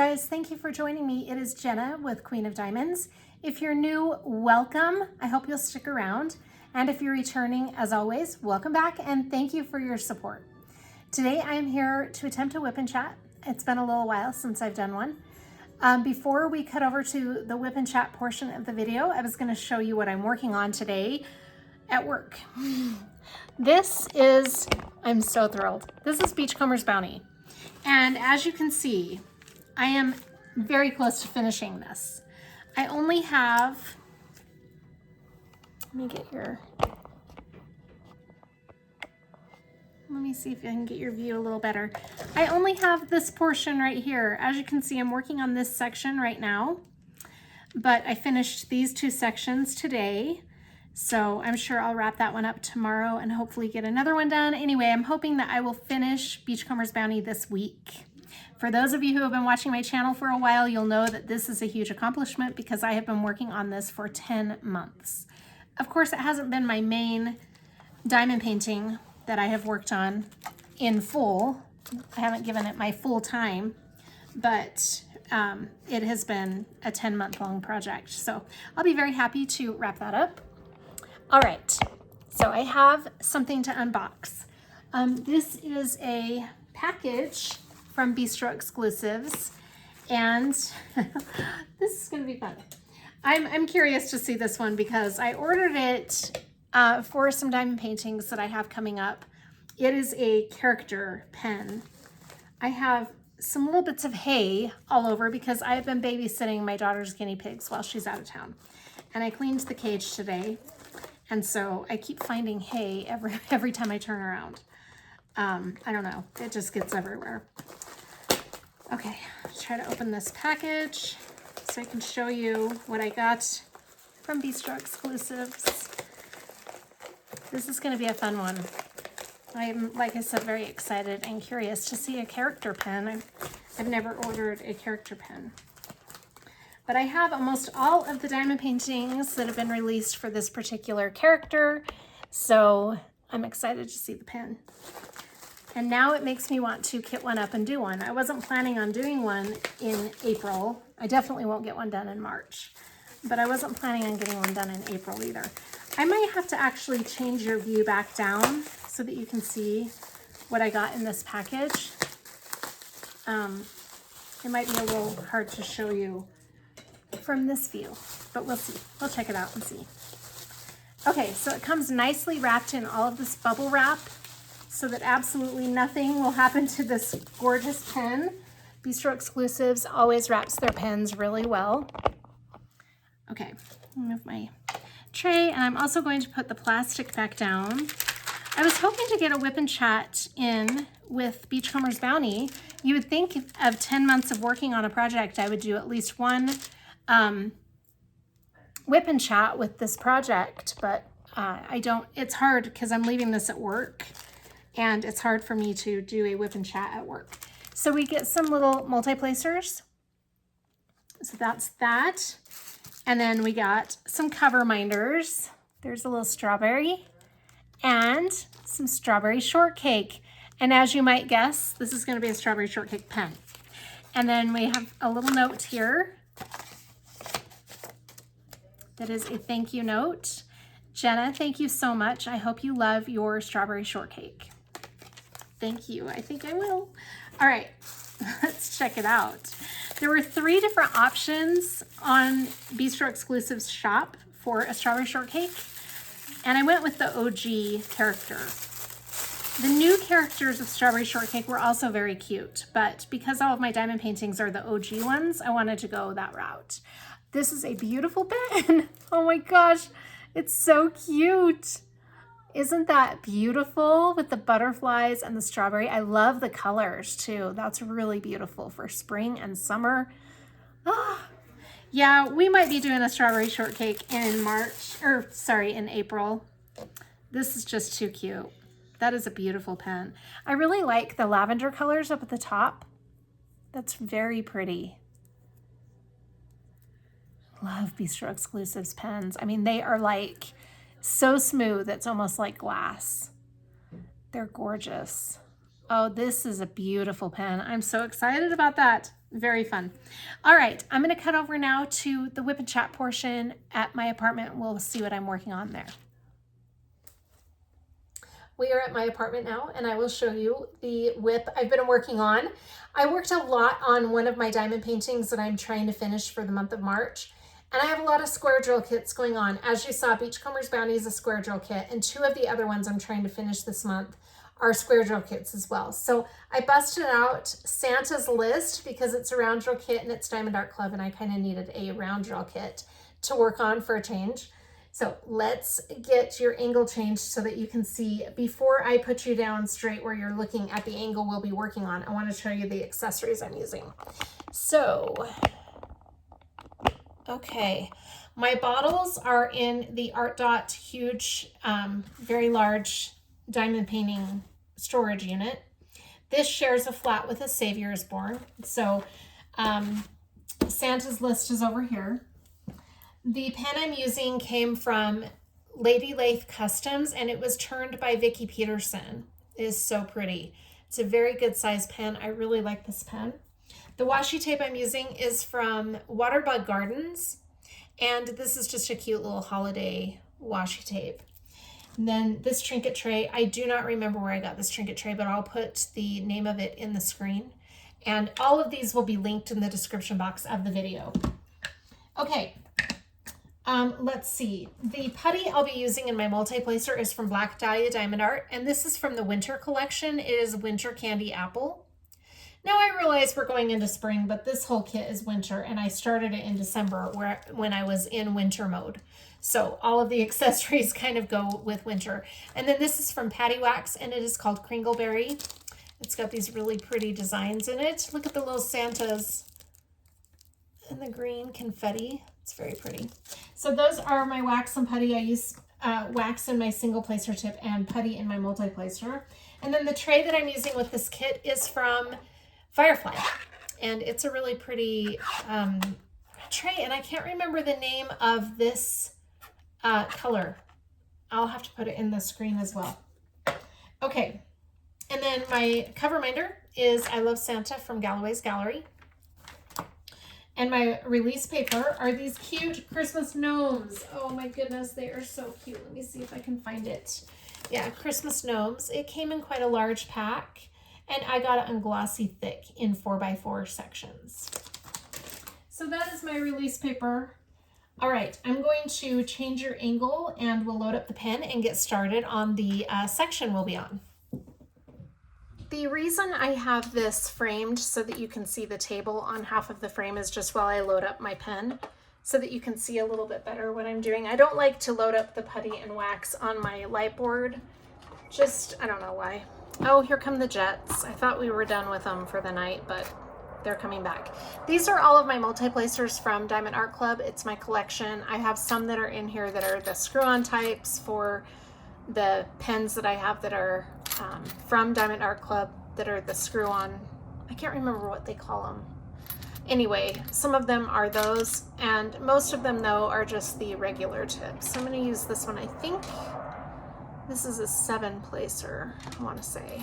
guys, thank you for joining me. It is Jenna with Queen of Diamonds. If you're new, welcome. I hope you'll stick around. And if you're returning, as always, welcome back and thank you for your support. Today I am here to attempt a WIP and Chat. It's been a little while since I've done one. Before we cut over to the WIP and Chat portion of the video, I was going to show you what I'm working on today at work. This is, I'm so thrilled. This is Beachcomber's Bounty. And as you can see, I am very close to finishing this. I only have, let me see if I can get your view a little better. I only have this portion right here. As you can see, I'm working on this section right now, but I finished these two sections today. So I'm sure I'll wrap that one up tomorrow and hopefully get another one done. Anyway, I'm hoping that I will finish Beachcomber's Bounty this week. For those of you who have been watching my channel for a while, you'll know that this is a huge accomplishment because I have been working on this for 10 months. Of course, it hasn't been my main diamond painting that I have worked on in full. I haven't given it my full time, but it has been a 10-month long project. So I'll be very happy to wrap that up. All right, so I have something to unbox. This is a package from Bistro Exclusives, and this is gonna be fun. I'm curious to see this one because I ordered it for some diamond paintings that I have coming up. It is a character pen. I have some little bits of hay all over because I have been babysitting my daughter's guinea pigs while she's out of town. And I cleaned the cage today. And so I keep finding hay every time I turn around. I don't know, it just gets everywhere. Okay, let's try to open this package so I can show you what I got from Bistro Exclusives. This is gonna be a fun one. I'm, like I said, very excited and curious to see a character pen. I've never ordered a character pen. But I have almost all of the diamond paintings that have been released for this particular character, so I'm excited to see the pen. And now it makes me want to kit one up and do one. I wasn't planning on doing one in April. I definitely won't get one done in March, but I wasn't planning on getting one done in April either. I might have to actually change your view back down so that you can see what I got in this package. It might be a little hard to show you from this view, but we'll see. We'll check it out and see. Okay, so it comes nicely wrapped in all of this bubble wrap so that absolutely nothing will happen to this gorgeous pen. Bistro Exclusives always wraps their pens really well. Okay, I'll move my tray, and I'm also going to put the plastic back down. I was hoping to get a WIP and Chat in with Beachcomber's Bounty. You would think of 10 months of working on a project, I would do at least one WIP and Chat with this project, but I don't. It's hard because I'm leaving this at work and it's hard for me to do a WIP and Chat at work. So we get some little multi-placers. So that's that. And then we got some cover minders. There's a little strawberry and some strawberry shortcake. And as you might guess, this is going to be a strawberry shortcake pen. And then we have a little note here. That is a thank you note. Jenna, thank you so much. I hope you love your strawberry shortcake. Thank you. I think I will. All right, let's check it out. There were 3 different options on Bistro Exclusives shop for a strawberry shortcake, and I went with the OG character. The new characters of strawberry shortcake were also very cute, but because all of my diamond paintings are the OG ones, I wanted to go that route. This is a beautiful pen. Oh my gosh, it's so cute. Isn't that beautiful with the butterflies and the strawberry? I love the colors too. That's really beautiful for spring and summer. Oh, yeah, we might be doing a strawberry shortcake in in April. This is just too cute. That is a beautiful pen. I really like the lavender colors up at the top. That's very pretty. Love Bistro Exclusives pens. I mean, they are like so smooth, it's almost like glass. They're gorgeous. Oh, this is a beautiful pen. I'm so excited about that. Very fun. All right, I'm going to cut over now to the WIP and Chat portion at my apartment. We'll see what I'm working on there. We are at my apartment now, and I will show you the WIP I've been working on. I worked a lot on one of my diamond paintings that I'm trying to finish for the month of March. And I have a lot of square drill kits going on. As you saw, Beachcomber's Bounty is a square drill kit, and 2 of the other ones I'm trying to finish this month are square drill kits as well. So I busted out Santa's List because it's a round drill kit and it's Diamond Art Club, and I kind of needed a round drill kit to work on for a change. So let's get your angle changed so that you can see. Before I put you down straight where you're looking at the angle we'll be working on, I want to show you the accessories I'm using. So, okay, my bottles are in the Art Dot huge, very large diamond painting storage unit. This shares a flat with a Savior is Born. So Santa's List is over here. The pen I'm using came from Lady Lathe Customs, and it was turned by Vicki Peterson. It is so pretty. It's a very good size pen. I really like this pen. The washi tape I'm using is from Waterbug Gardens, and this is just a cute little holiday washi tape. And then this Trinket Tray, I do not remember where I got this Trinket Tray, but I'll put the name of it in the screen. And all of these will be linked in the description box of the video. Okay. Let's see. The putty I'll be using in my multi-placer is from Black Dahlia Diamond Art, and this is from the winter collection. It is Winter Candy Apple. Now I realize we're going into spring, but this whole kit is winter, and I started it in December when I was in winter mode. So all of the accessories kind of go with winter. And then this is from PaddyWaxx, and it is called Kringleberry. It's got these really pretty designs in it. Look at the little Santas and the green confetti. It's very pretty. So those are my wax and putty. I use wax in my single placer tip and putty in my multi-placer. And then the tray that I'm using with this kit is from Firefly. And it's a really pretty tray. And I can't remember the name of this color. I'll have to put it in the screen as well. Okay. And then my cover minder is I Love Santa from Galloways Gallery. And my release paper are these cute Christmas gnomes. Oh my goodness, they are so cute. Let me see if I can find it. Yeah, Christmas gnomes. It came in quite a large pack, and I got it on glossy thick in 4x4 sections. So that is my release paper. All right, I'm going to change your angle, and we'll load up the pen and get started on the section we'll be on. The reason I have this framed so that you can see the table on half of the frame is just while I load up my pen so that you can see a little bit better what I'm doing. I don't like to load up the putty and wax on my light board. Just, I don't know why. Oh, here come the jets. I thought we were done with them for the night, but they're coming back. These are all of my multi-placers from Diamond Art Club. It's my collection. I have some that are in here that are the screw-on types for the pens that I have that are from Diamond Art Club that are the screw-on. I can't remember what they call them. Anyway, some of them are those, and most of them though are just the regular tips. So I'm going to use this one. I think this is a 7-placer, I want to say.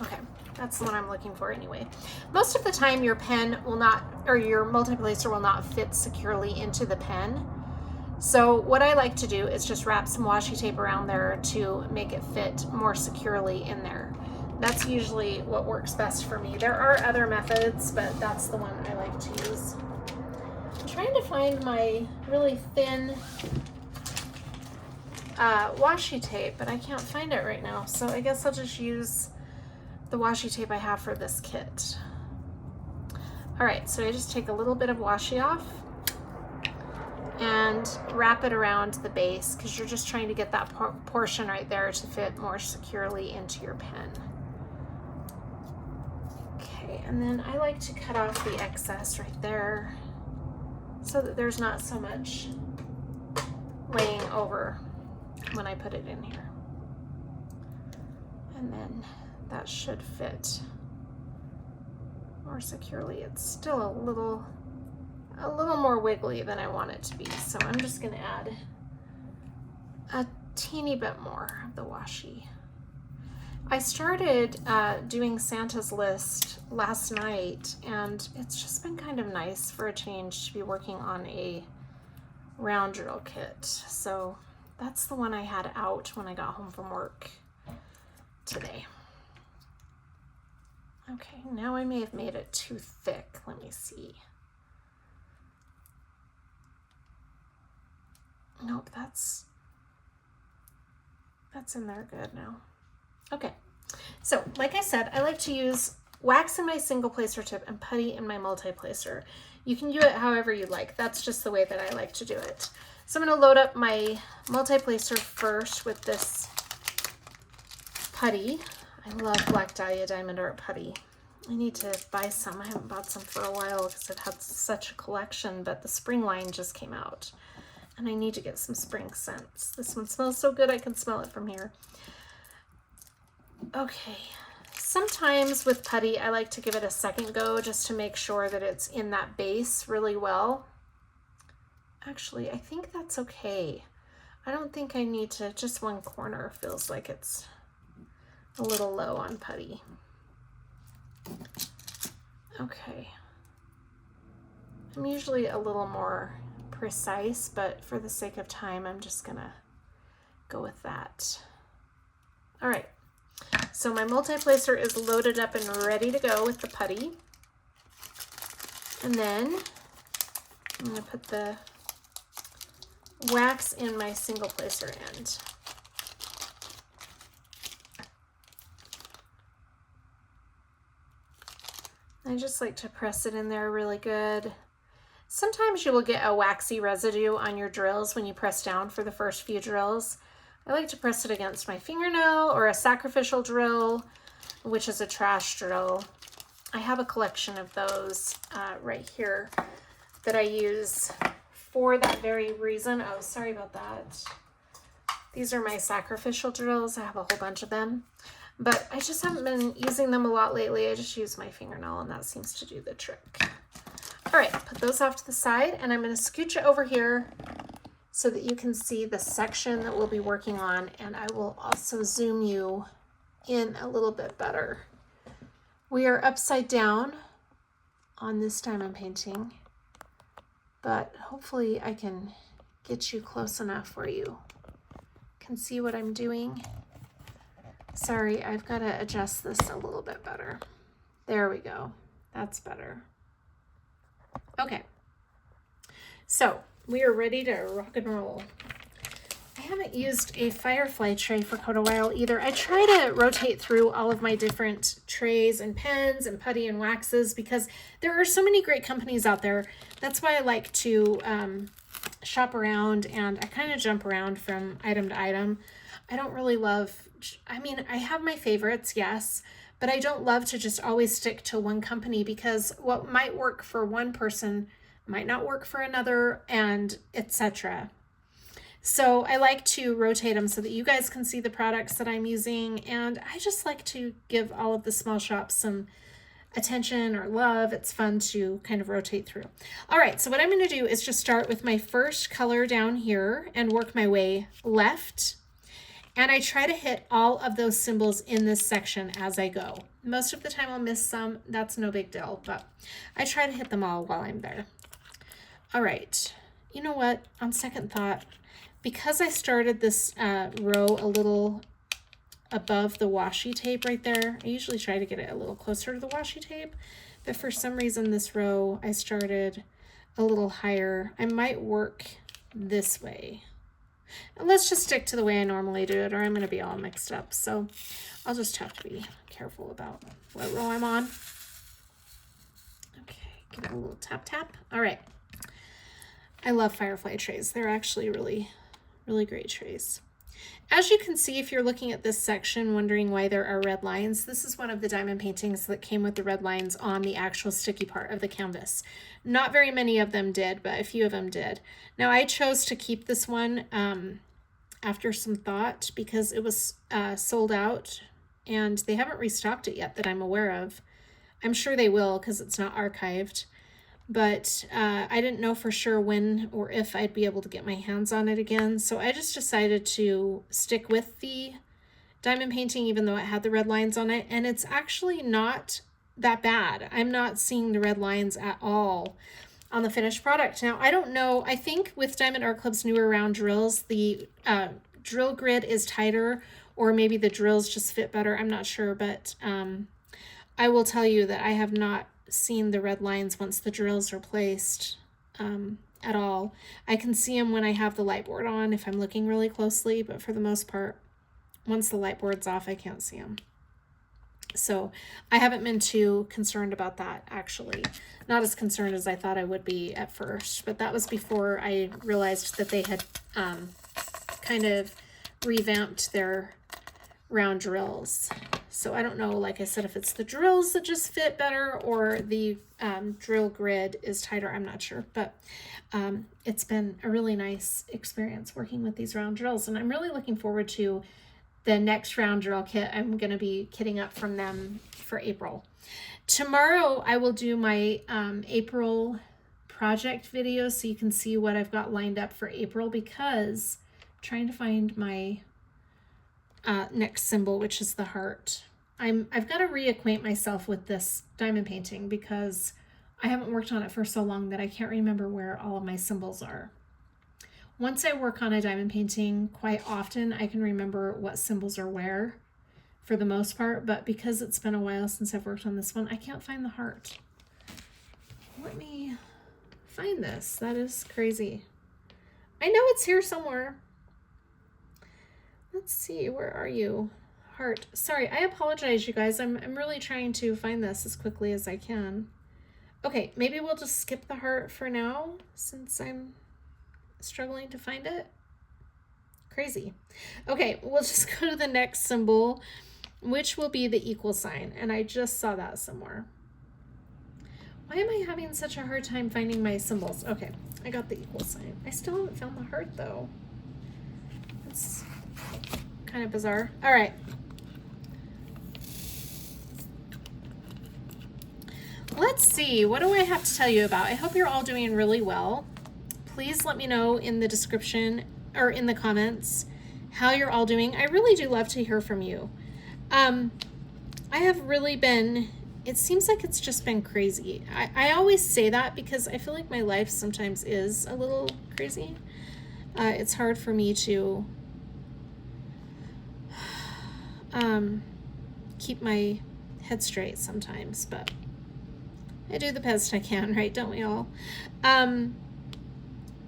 Okay, that's the one I'm looking for anyway. Most of the time your pen will not, or your multi-placer will not fit securely into the pen. So what I like to do is just wrap some washi tape around there to make it fit more securely in there. That's usually what works best for me. There are other methods, but that's the one I like to use. I'm trying to find my really thin washi tape, but I can't find it right now. So I guess I'll just use the washi tape I have for this kit. All right, so I just take a little bit of washi off and wrap it around the base because you're just trying to get that portion right there to fit more securely into your pen. Okay, and then I like to cut off the excess right there so that there's not so much laying over when I put it in here. And then that should fit more securely. It's still a little more wiggly than I want it to be, so I'm just going to add a teeny bit more of the washi. I started doing Santa's list last night, and it's just been kind of nice for a change to be working on a round drill kit. So that's the one I had out when I got home from work today. Okay, now I may have made it too thick. Let me see. Nope, that's in there good now. Okay, so like I said, I like to use wax in my single placer tip and putty in my multi-placer. You can do it however you like. That's just the way that I like to do it. So I'm going to load up my multi-placer first with this putty. I love Black Dahlia Diamond Art putty. I need to buy some. I haven't bought some for a while because I've had such a collection, but the spring line just came out and I need to get some spring scents. This one smells so good I can smell it from here. Okay, sometimes with putty I like to give it a second go just to make sure that it's in that base really well. Actually, I think that's okay. I don't think I need to, just one corner feels like it's a little low on putty. Okay. I'm usually a little more precise, but for the sake of time, I'm just gonna go with that. All right. So my multi-placer is loaded up and ready to go with the putty. And then I'm going to put the wax in my single placer end. I just like to press it in there really good. Sometimes you will get a waxy residue on your drills when you press down for the first few drills. I like to press it against my fingernail or a sacrificial drill, which is a trash drill. I have a collection of those right here that I use for that very reason. Oh, sorry about that. These are my sacrificial drills. I have a whole bunch of them, but I just haven't been using them a lot lately. I just use my fingernail and that seems to do the trick. All right, put those off to the side and I'm going to scooch it over here so that you can see the section that we'll be working on, and I will also zoom you in a little bit better. We are upside down on this diamond painting, but hopefully I can get you close enough where you can see what I'm doing. Sorry, I've got to adjust this a little bit better. There we go. That's better. Okay, so we are ready to rock and roll. I haven't used a Firefly tray for quite a while either. I try to rotate through all of my different trays and pens and putty and waxes because there are so many great companies out there. That's why I like to shop around, and I kind of jump around from item to item. I don't really love, I mean, I have my favorites, yes, but I don't love to just always stick to one company because what might work for one person might not work for another, and etc. So I like to rotate them so that you guys can see the products that I'm using, and I just like to give all of the small shops some attention or love. It's fun to kind of rotate through. All right, so what I'm going to do is just start with my first color down here and work my way left. And I try to hit all of those symbols in this section as I go. Most of the time I'll miss some, that's no big deal, but I try to hit them all while I'm there. All right, you know what, on second thought, because I started this row a little above the washi tape right there, I usually try to get it a little closer to the washi tape, but for some reason this row I started a little higher. I might work this way. And let's just stick to the way I normally do it, or I'm going to be all mixed up. So I'll just have to be careful about what row I'm on. Okay, give it a little tap tap. All right. I love Firefly trays. They're actually really, really great trays. As you can see, if you're looking at this section wondering why there are red lines, this is one of the diamond paintings that came with the red lines on the actual sticky part of the canvas. Not very many of them did, but a few of them did. Now I chose to keep this one after some thought because it was sold out and they haven't restocked it yet that I'm aware of. I'm sure they will because it's not archived. But I didn't know for sure when or if I'd be able to get my hands on it again. So I just decided to stick with the diamond painting, even though it had the red lines on it, and it's actually not that bad. I'm not seeing the red lines at all on the finished product. Now, I don't know, I think with Diamond Art Club's newer round drills, the drill grid is tighter, or maybe the drills just fit better. I'm not sure, but I will tell you that I have not seen the red lines once the drills are placed at all. I can see them when I have the light board on if I'm looking really closely, but for the most part, once the light board's off, I can't see them. So I haven't been too concerned about that, actually. Not as concerned as I thought I would be at first, but that was before I realized that they had kind of revamped their round drills. So I don't know, like I said, if it's the drills that just fit better or the drill grid is tighter, I'm not sure. But it's been a really nice experience working with these round drills, and I'm really looking forward to the next round drill kit. I'm going to be kitting up from them for April. Tomorrow I will do my April project video so you can see what I've got lined up for April, because I'm trying to find my next symbol, which is the heart. I've got to reacquaint myself with this diamond painting because I haven't worked on it for so long that I can't remember where all of my symbols are. Once I work on a diamond painting, quite often I can remember what symbols are where for the most part, but because it's been a while since I've worked on this one, I can't find the heart. Let me find this. That is crazy. I know it's here somewhere. Let's see, where are you? Heart. Sorry, I apologize, you guys. I'm really trying to find this as quickly as I can. Okay, maybe we'll just skip the heart for now since I'm struggling to find it. Crazy. Okay, we'll just go to the next symbol, which will be the equal sign, and I just saw that somewhere. Why am I having such a hard time finding my symbols? Okay, I got the equal sign. I still haven't found the heart though. That's kind of bizarre. All right. Let's see, what do I have to tell you about? I hope you're all doing really well. Please let me know in the description or in the comments how you're all doing. I really do love to hear from you. I have really been, it seems like it's just been crazy. I always say that because I feel like my life sometimes is a little crazy. It's hard for me to keep my head straight sometimes, but I do the best I can, right? Don't we all?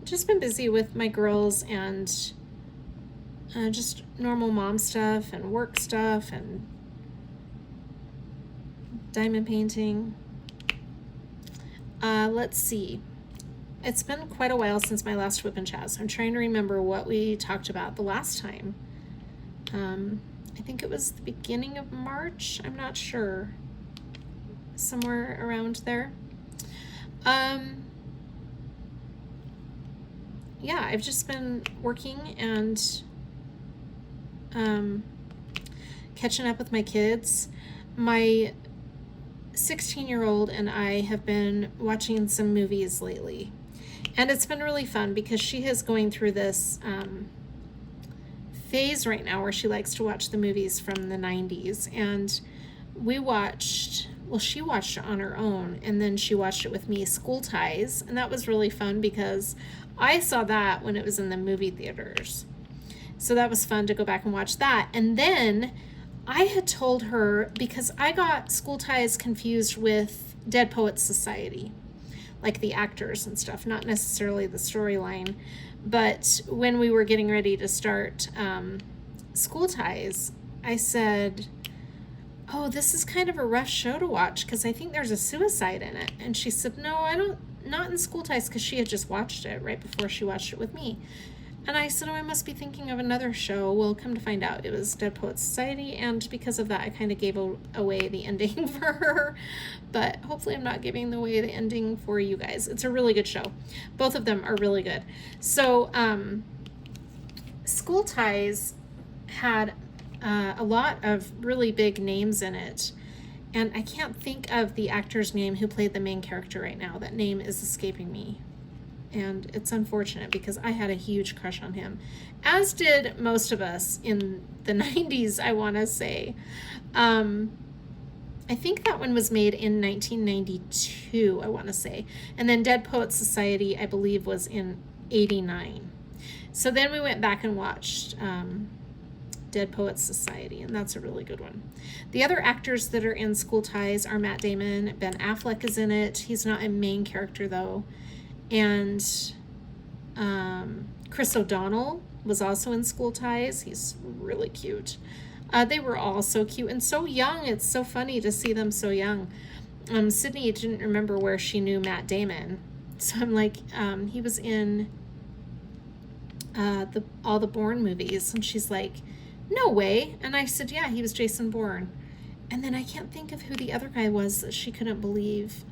Just been busy with my girls and just normal mom stuff and work stuff and diamond painting. Let's see. It's been quite a while since my last WIP and Chat, so I'm trying to remember what we talked about the last time. I think it was the beginning of March. I'm not sure. Somewhere around there. Yeah, I've just been working and catching up with my kids. My 16-year-old and I have been watching some movies lately, and it's been really fun because she is going through this phase right now where she likes to watch the movies from the 90s, and we watched, well, she watched it on her own, and then she watched it with me, School Ties, and that was really fun because I saw that when it was in the movie theaters. So that was fun to go back and watch that. And then I had told her, because I got School Ties confused with Dead Poets Society, like the actors and stuff, not necessarily the storyline. But when we were getting ready to start School Ties, I said, oh, this is kind of a rough show to watch because I think there's a suicide in it. And she said, no, I don't, not in School Ties, because she had just watched it right before she watched it with me. And I said, oh, I must be thinking of another show. Well, come to find out, it was Dead Poets Society, and because of that, I kind of gave away the ending for her. But hopefully I'm not giving away the ending for you guys. It's a really good show. Both of them are really good. So, School Ties had a lot of really big names in it. And I can't think of the actor's name who played the main character right now. That name is escaping me. and it's unfortunate because I had a huge crush on him, as did most of us in the 90s, I want to say. I think that one was made in 1992, I want to say. And then Dead Poets Society, I believe, was in 89. So then we went back and watched Dead Poets Society, and that's a really good one. The other actors that are in School Ties are Matt Damon. Ben Affleck is in it. He's not a main character, though. And Chris O'Donnell was also in School Ties. He's really cute. They were all so cute and so young. It's so funny to see them so young. Sydney didn't remember where she knew Matt Damon. So I'm like, he was in all the Bourne movies. And she's like, no way. And I said, yeah, he was Jason Bourne. And then I can't think of who the other guy was that she couldn't believe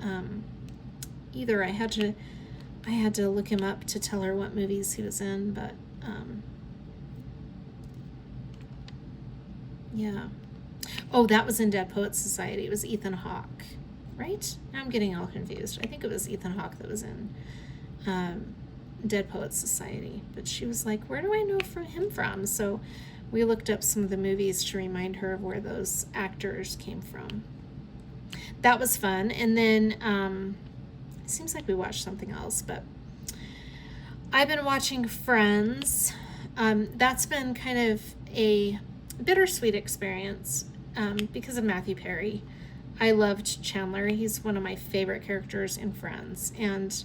either. I had to look him up to tell her what movies he was in, but yeah. Oh, that was in Dead Poets Society. It was Ethan Hawke, right? Now I'm getting all confused. I think it was Ethan Hawke that was in Dead Poets Society. But she was like, where do I know him from? So we looked up some of the movies to remind her of where those actors came from. That was fun. And then it seems like we watched something else, but I've been watching Friends. That's been kind of a bittersweet experience because of Matthew Perry. I loved Chandler. He's one of my favorite characters in Friends. And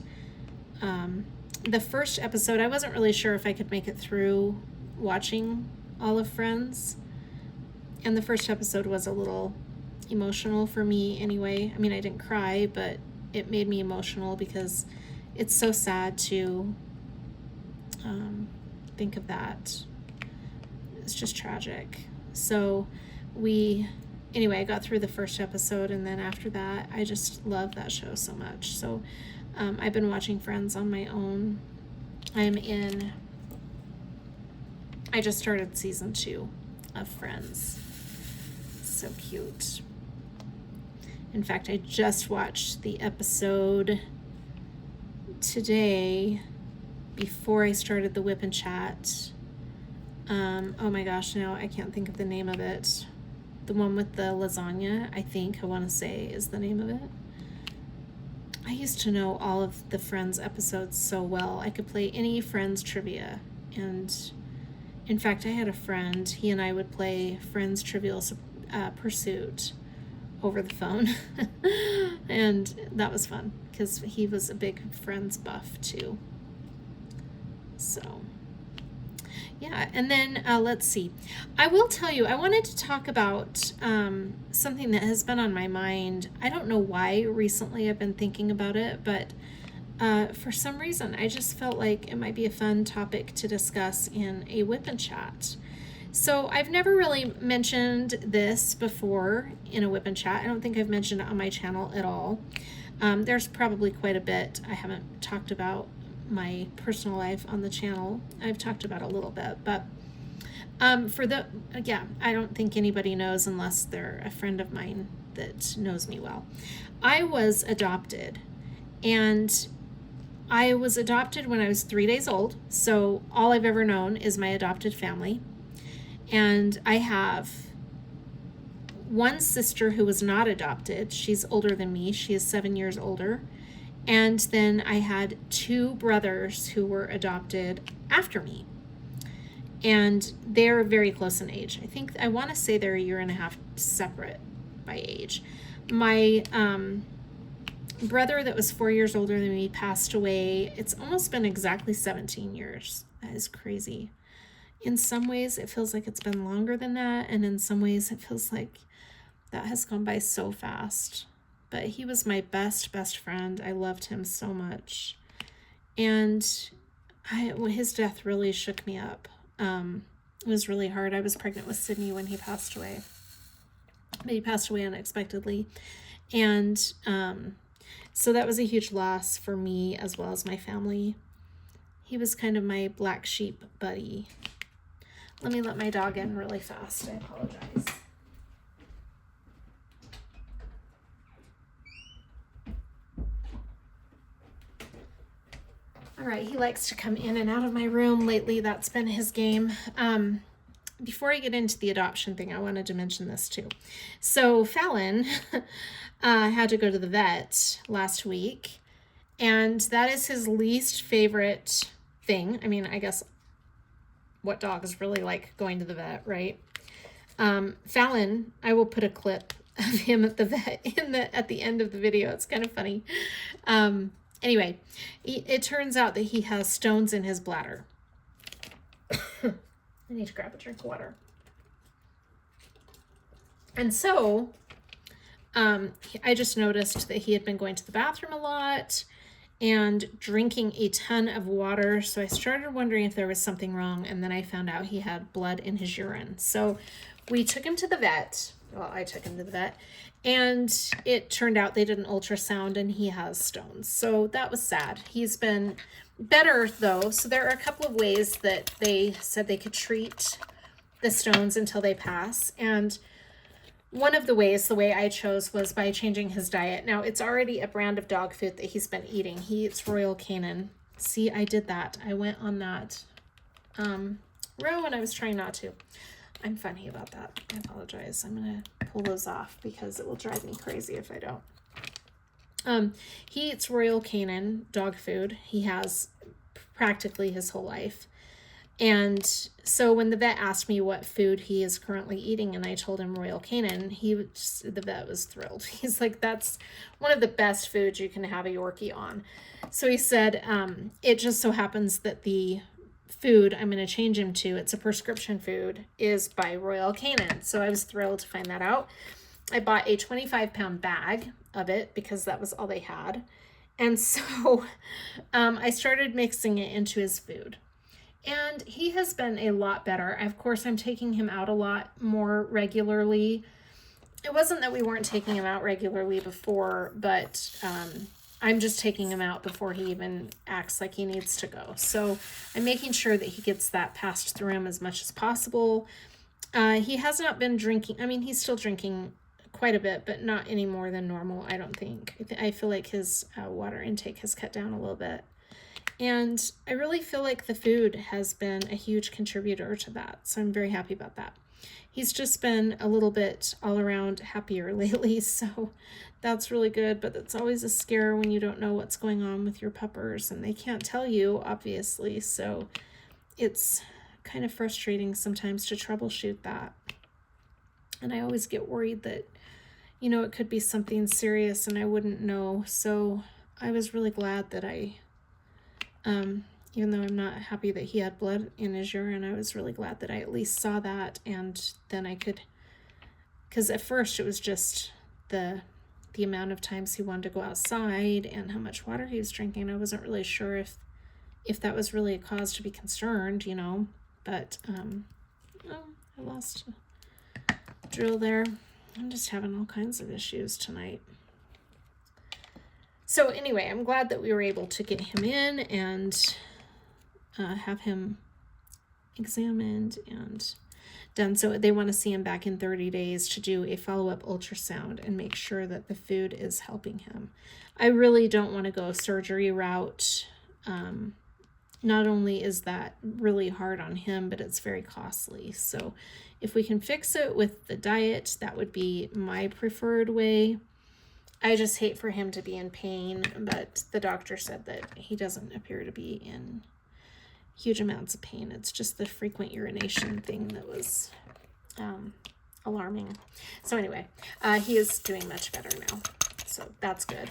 the first episode, I wasn't really sure if I could make it through watching all of Friends. And the first episode was a little emotional for me anyway. I mean, I didn't cry, but it made me emotional because it's so sad to think of that. It's just tragic. So anyway, I got through the first episode, and then after that, I just love that show so much. So I've been watching Friends on my own. I just started season 2 of Friends. So cute. In fact, I just watched the episode today before I started the WIP and Chat. Oh my gosh, now I can't think of the name of it. The one with the lasagna, I want to say is the name of it. I used to know all of the Friends episodes so well. I could play any Friends trivia. And in fact, I had a friend, he and I would play Friends Trivial Pursuit over the phone. And that was fun because he was a big Friends buff too. So yeah, and then let's see. I will tell you, I wanted to talk about something that has been on my mind. I don't know why recently I've been thinking about it, but for some reason I just felt like it might be a fun topic to discuss in a WIP and Chat. So I've never really mentioned this before in a WIP and Chat. I don't think I've mentioned it on my channel at all. There's probably quite a bit I haven't talked about my personal life on the channel. I've talked about a little bit, but I don't think anybody knows unless they're a friend of mine that knows me well. I was adopted, and I was adopted when I was 3 days old, so all I've ever known is my adopted family. And I have one sister who was not adopted. She's older than me. She is 7 years older. And then I had 2 brothers who were adopted after me. And they're very close in age. I want to say they're 1.5 years separate by age. My brother that was 4 years older than me passed away. It's almost been exactly 17 years. That is crazy. In some ways, it feels like it's been longer than that. And in some ways, it feels like that has gone by so fast. But he was my best friend. I loved him so much. And his death really shook me up. It was really hard. I was pregnant with Sydney when he passed away. But he passed away unexpectedly. And so that was a huge loss for me as well as my family. He was kind of my black sheep buddy. Let me let my dog in really fast. I apologize. All right, he likes to come in and out of my room lately. That's been his game. Before I get into the adoption thing, I wanted to mention this too. So Fallon had to go to the vet last week, and that is his least favorite thing. I mean, I guess what dogs really like going to the vet, right? Fallon, I will put a clip of him at the vet at the end of the video. It's kind of funny. Anyway, it turns out that he has stones in his bladder. I need to grab a drink of water. And so I just noticed that he had been going to the bathroom a lot and drinking a ton of water. So I started wondering if there was something wrong. And then I found out he had blood in his urine. So we took him to the vet. Well, I took him to the vet. And it turned out they did an ultrasound and he has stones. So that was sad. He's been better though. So there are a couple of ways that they said they could treat the stones until they pass. And one of the ways, the way I chose, was by changing his diet. Now, it's already a brand of dog food that he's been eating. He eats Royal Canin. See, I did that. I went on that row and I was trying not to. I'm funny about that. I apologize. I'm going to pull those off because it will drive me crazy if I don't. He eats Royal Canin dog food. He has practically his whole life. And so when the vet asked me what food he is currently eating and I told him Royal Canin, the vet was thrilled. He's like, that's one of the best foods you can have a Yorkie on. So he said, it just so happens that the food I'm going to change him to, it's a prescription food, is by Royal Canin. So I was thrilled to find that out. I bought a 25-pound bag of it because that was all they had. And so I started mixing it into his food. And he has been a lot better. Of course, I'm taking him out a lot more regularly. It wasn't that we weren't taking him out regularly before, but I'm just taking him out before he even acts like he needs to go. So I'm making sure that he gets that passed through him as much as possible. He has not been drinking. I mean, he's still drinking quite a bit, but not any more than normal, I don't think. I feel like his water intake has cut down a little bit. And I really feel like the food has been a huge contributor to that. So I'm very happy about that. He's just been a little bit all around happier lately. So that's really good. But it's always a scare when you don't know what's going on with your puppers and they can't tell you, obviously. So it's kind of frustrating sometimes to troubleshoot that. And I always get worried that, you know, it could be something serious and I wouldn't know. So I was really glad that even though I'm not happy that he had blood in his urine, I was really glad that I at least saw that, and then I could, because at first it was just the amount of times he wanted to go outside and how much water he was drinking. I wasn't really sure if that was really a cause to be concerned, you know, but I lost a drill there. I'm just having all kinds of issues tonight. So anyway, I'm glad that we were able to get him in and have him examined and done. So they want to see him back in 30 days to do a follow-up ultrasound and make sure that the food is helping him. I really don't want to go surgery route. Not only is that really hard on him, but it's very costly. So if we can fix it with the diet, that would be my preferred way. I just hate for him to be in pain, but the doctor said that he doesn't appear to be in huge amounts of pain. It's just the frequent urination thing that was alarming. So anyway, he is doing much better now. So that's good.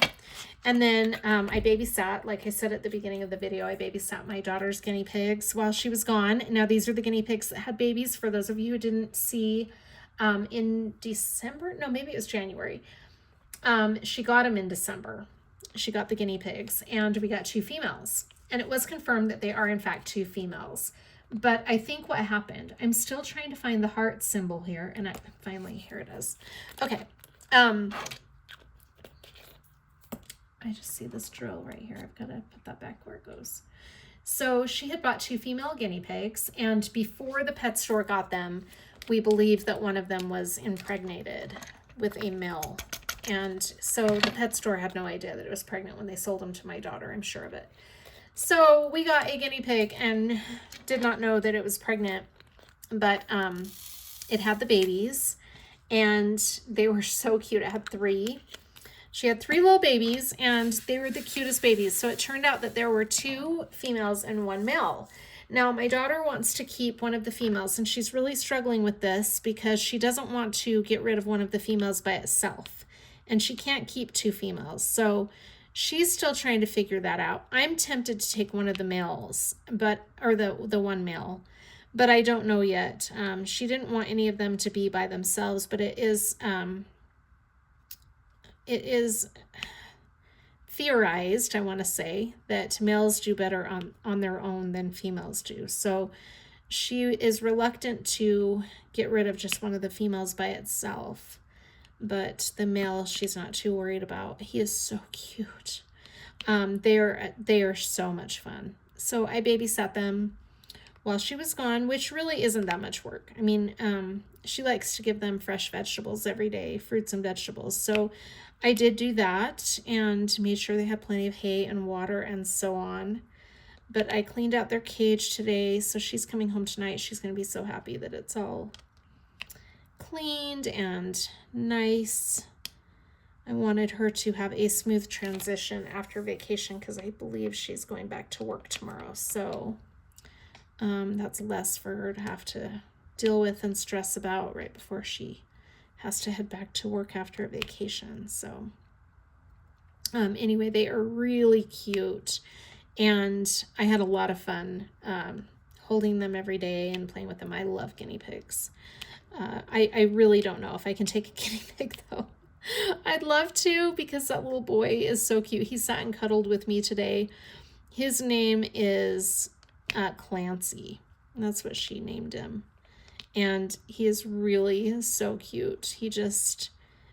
And then I babysat, like I said at the beginning of the video, I babysat my daughter's guinea pigs while she was gone. Now these are the guinea pigs that had babies. For those of you who didn't see in December, no, maybe it was January. She got them in December. She got the guinea pigs and we got 2 females. And it was confirmed that they are in fact 2 females. But I think what happened, I'm still trying to find the heart symbol here. And finally, here it is. Okay. I just see this drill right here. I've got to put that back where it goes. So she had bought 2 female guinea pigs. And before the pet store got them, we believed that one of them was impregnated with a male. And so the pet store had no idea that it was pregnant when they sold them to my daughter. I'm sure of it. So we got a guinea pig and did not know that it was pregnant, but it had the babies and they were so cute. It had three. She had three little babies and they were the cutest babies. So it turned out that there were two females and one male. Now my daughter wants to keep one of the females and she's really struggling with this because she doesn't want to get rid of one of the females by itself. And she can't keep two females. So she's still trying to figure that out. I'm tempted to take one of the males, or the one male, but I don't know yet. She didn't want any of them to be by themselves, but it is theorized, I want to say, that males do better on their own than females do. So she is reluctant to get rid of just one of the females by itself. But the male, she's not too worried about. He is so cute. They are so much fun. So I babysat them while she was gone, which really isn't that much work. I mean, she likes to give them fresh vegetables every day, fruits and vegetables. So I did do that and made sure they had plenty of hay and water and so on. But I cleaned out their cage today, so she's coming home tonight. She's going to be so happy that it's all cleaned and nice. I wanted her to have a smooth transition after vacation because I believe she's going back to work tomorrow. So that's less for her to have to deal with and stress about right before she has to head back to work after a vacation. So anyway, they are really cute and I had a lot of fun holding them every day and playing with them. I love guinea pigs. I really don't know if I can take a guinea pig though. I'd love to because that little boy is so cute. He sat and cuddled with me today. His name is Clancy. That's what she named him. And he is really so cute. He just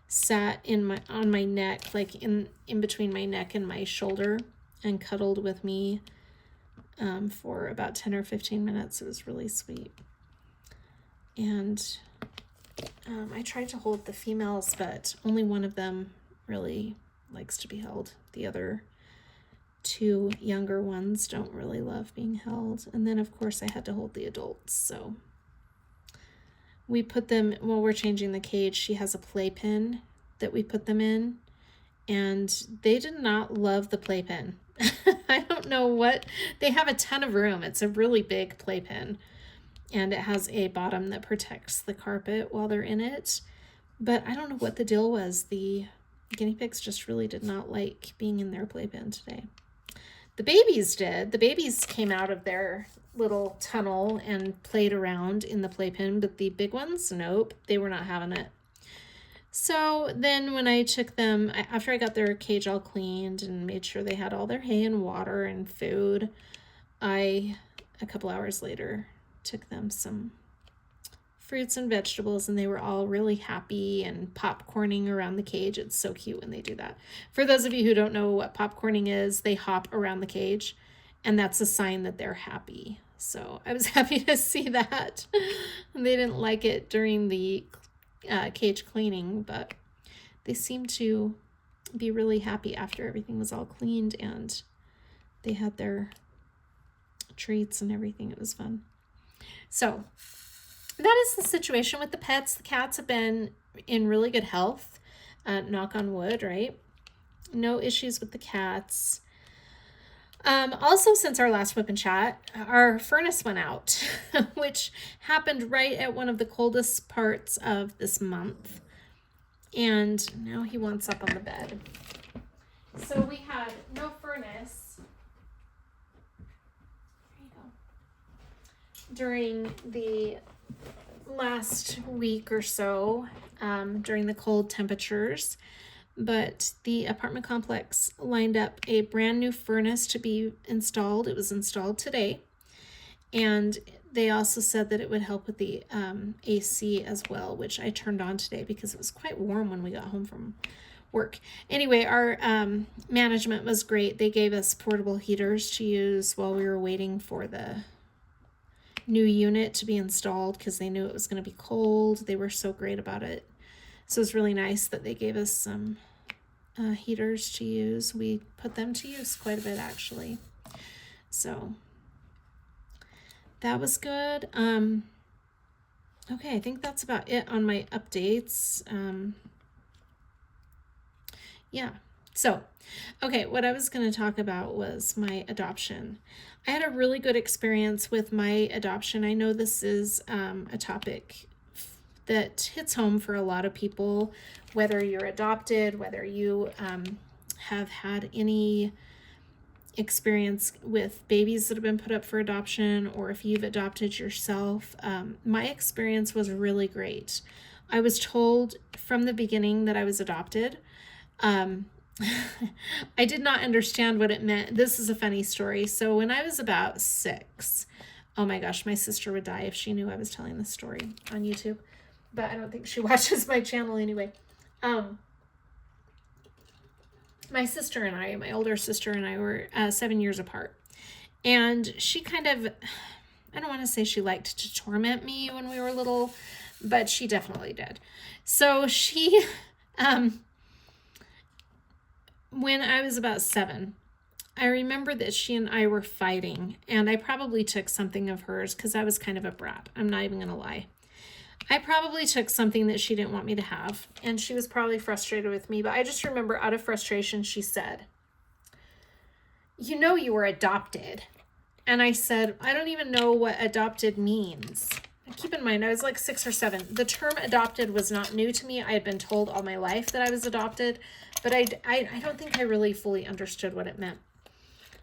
sat on my neck, like in between my neck and my shoulder, and cuddled with me for about 10 or 15 minutes. It was really sweet. And I tried to hold the females, but only one of them really likes to be held. The other two younger ones don't really love being held. And then, of course, I had to hold the adults. So we put them, while we're changing the cage, she has a playpen that we put them in. And they did not love the playpen. I don't know what, they have a ton of room. It's a really big playpen. And it has a bottom that protects the carpet while they're in it. But I don't know what the deal was. The guinea pigs just really did not like being in their playpen today. The babies did. The babies came out of their little tunnel and played around in the playpen, but the big ones, nope, they were not having it. So then when I took them, after I got their cage all cleaned and made sure they had all their hay and water and food, a couple hours later, took them some fruits and vegetables and they were all really happy and popcorning around the cage. It's so cute when they do that. For those of you who don't know what popcorning is, they hop around the cage and that's a sign that they're happy. So I was happy to see that. They didn't like it during the cage cleaning, but they seemed to be really happy after everything was all cleaned and they had their treats and everything. It was fun. So that is the situation with the pets. The cats have been in really good health. Knock on wood, right? No issues with the cats. Also, since our last WIP and Chat, our furnace went out, which happened right at one of the coldest parts of this month. And now he wants up on the bed. So we had no furnace. There you go. During the last week or so, during the cold temperatures, but the apartment complex lined up a brand new furnace to be installed. It was installed today, and they also said that it would help with the AC as well, which I turned on today because it was quite warm when we got home from work. Anyway, our management was great. They gave us portable heaters to use while we were waiting for the new unit to be installed because they knew it was going to be cold. They were so great about it. So it's really nice that they gave us some heaters to use. We put them to use quite a bit, actually. So that was good. Okay, I think that's about it on my updates. Yeah. So, okay, what I was going to talk about was my adoption. I had a really good experience with my adoption. I know this is a topic that hits home for a lot of people, whether you're adopted, whether you have had any experience with babies that have been put up for adoption, or if you've adopted yourself. My experience was really great. I was told from the beginning that I was adopted. I did not understand what it meant. This is a funny story. So when I was about 6, oh my gosh, my sister would die if she knew I was telling this story on YouTube, but I don't think she watches my channel anyway. My sister and I, my older sister and I, were 7 years apart. And she kind of, I don't want to say she liked to torment me when we were little, but she definitely did. So she, when I was about 7, I remember that she and I were fighting, and I probably took something of hers because I was kind of a brat. I'm not even going to lie. I probably took something that she didn't want me to have, and she was probably frustrated with me, but I just remember out of frustration, she said, "You know you were adopted." And I said, "I don't even know what adopted means." And keep in mind, I was like 6 or 7. The term adopted was not new to me. I had been told all my life that I was adopted, but I don't think I really fully understood what it meant.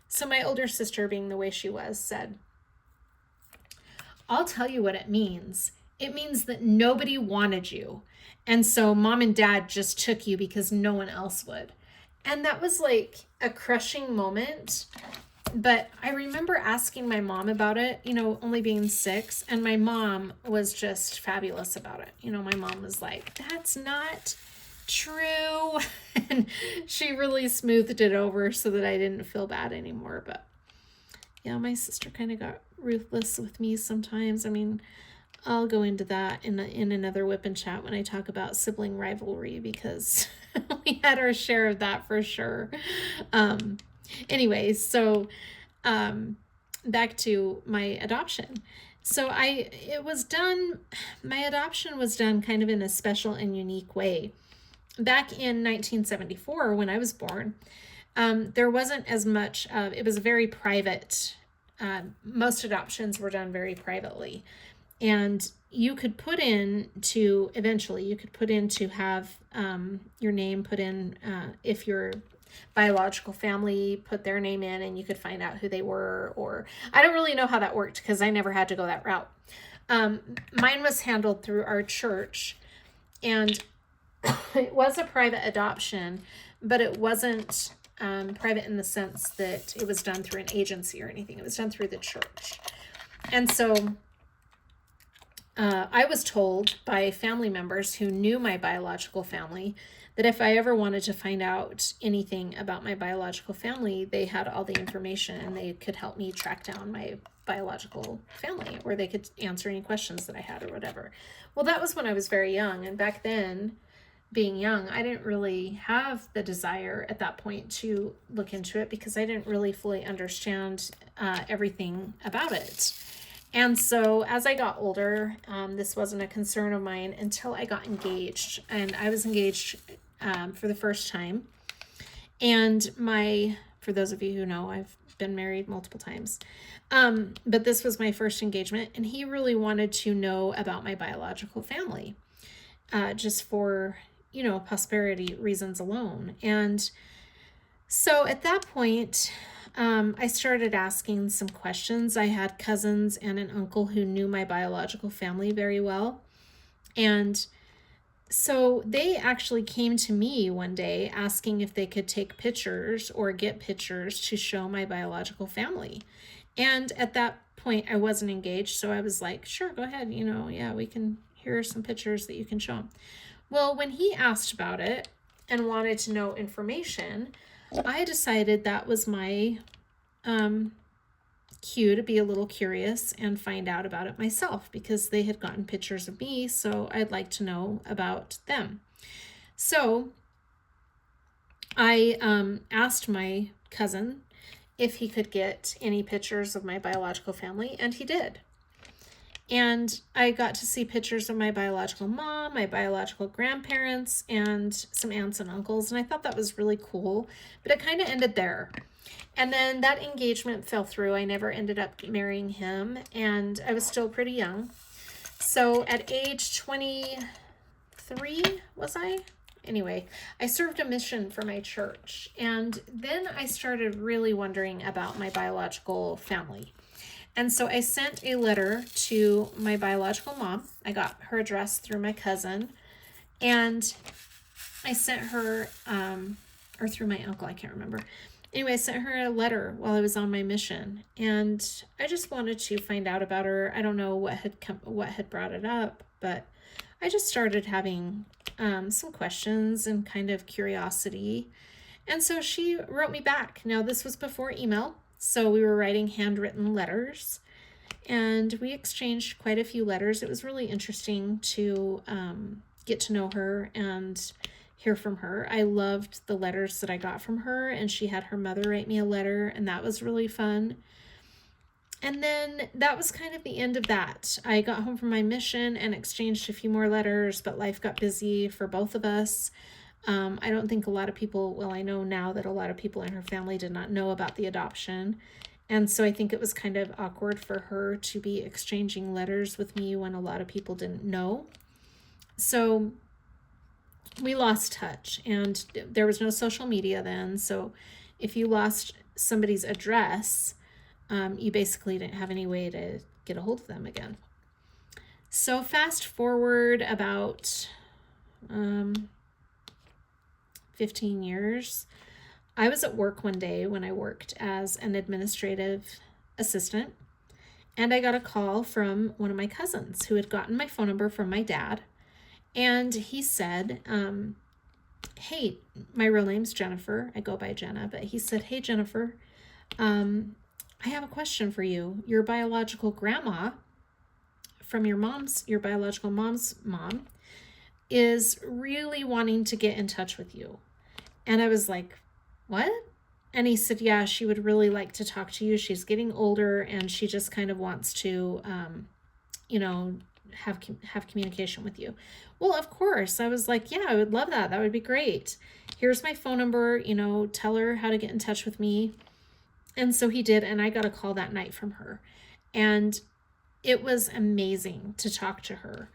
So my older sister, being the way she was, said, "I'll tell you what it means. It means that nobody wanted you. And so mom and dad just took you because no one else would." And that was like a crushing moment. But I remember asking my mom about it, only being 6. And my mom was just fabulous about it. My mom was like, "That's not true." And she really smoothed it over so that I didn't feel bad anymore. But yeah, my sister kind of got ruthless with me sometimes. I mean, I'll go into that in another WIP and Chat when I talk about sibling rivalry, because we had our share of that for sure. Anyways, so back to my adoption. So my adoption was done kind of in a special and unique way. Back in 1974, when I was born, there wasn't as much it was very private. Most adoptions were done very privately. And you could put in to have your name put in if your biological family put their name in, and you could find out who they were, or I don't really know how that worked because I never had to go that route. Mine was handled through our church, and it was a private adoption, but it wasn't private in the sense that it was done through an agency or anything. It was done through the church. And so I was told by family members who knew my biological family that if I ever wanted to find out anything about my biological family, they had all the information and they could help me track down my biological family, or they could answer any questions that I had or whatever. Well, that was when I was very young. And back then, being young, I didn't really have the desire at that point to look into it because I didn't really fully understand everything about it. And so as I got older, this wasn't a concern of mine until I got engaged. And I was engaged for the first time. And for those of you who know, I've been married multiple times. But this was my first engagement. And he really wanted to know about my biological family, just for, prosperity reasons alone. And so at that point, I started asking some questions. I had cousins and an uncle who knew my biological family very well. And so they actually came to me one day asking if they could take pictures or get pictures to show my biological family. And at that point, I wasn't engaged. So I was like, sure, go ahead. Here are some pictures that you can show them. Well, when he asked about it and wanted to know information, I decided that was my cue to be a little curious and find out about it myself, because they had gotten pictures of me, so I'd like to know about them. So I asked my cousin if he could get any pictures of my biological family, and he did. And I got to see pictures of my biological mom, my biological grandparents, and some aunts and uncles, and I thought that was really cool, but it kind of ended there. And then that engagement fell through. I never ended up marrying him, and I was still pretty young. So at age 23, was I? Anyway, I served a mission for my church, and then I started really wondering about my biological family. And so I sent a letter to my biological mom. I got her address through my cousin, and I sent her, or through my uncle, I can't remember. Anyway, I sent her a letter while I was on my mission, and I just wanted to find out about her. I don't know what had brought it up, but I just started having some questions and kind of curiosity. And so she wrote me back. Now, this was before email, so we were writing handwritten letters, and we exchanged quite a few letters. It was really interesting to get to know her and hear from her. I loved the letters that I got from her, and she had her mother write me a letter, and that was really fun. And then that was kind of the end of that. I got home from my mission and exchanged a few more letters, but life got busy for both of us. I don't think a lot of people, well, I know now that a lot of people in her family did not know about the adoption. And so I think it was kind of awkward for her to be exchanging letters with me when a lot of people didn't know. So we lost touch, and there was no social media then. So if you lost somebody's address, you basically didn't have any way to get a hold of them again. So fast forward about 15 years. I was at work one day when I worked as an administrative assistant, and I got a call from one of my cousins who had gotten my phone number from my dad. And he said, hey, my real name's Jennifer. I go by Jenna, but he said, hey, Jennifer, I have a question for you. Your biological grandma from your biological mom's mom is really wanting to get in touch with you. And I was like, what? And he said, yeah, she would really like to talk to you. She's getting older, and she just kind of wants to, have communication with you. Well, of course. I was like, yeah, I would love that. That would be great. Here's my phone number, tell her how to get in touch with me. And so he did, and I got a call that night from her. And it was amazing to talk to her.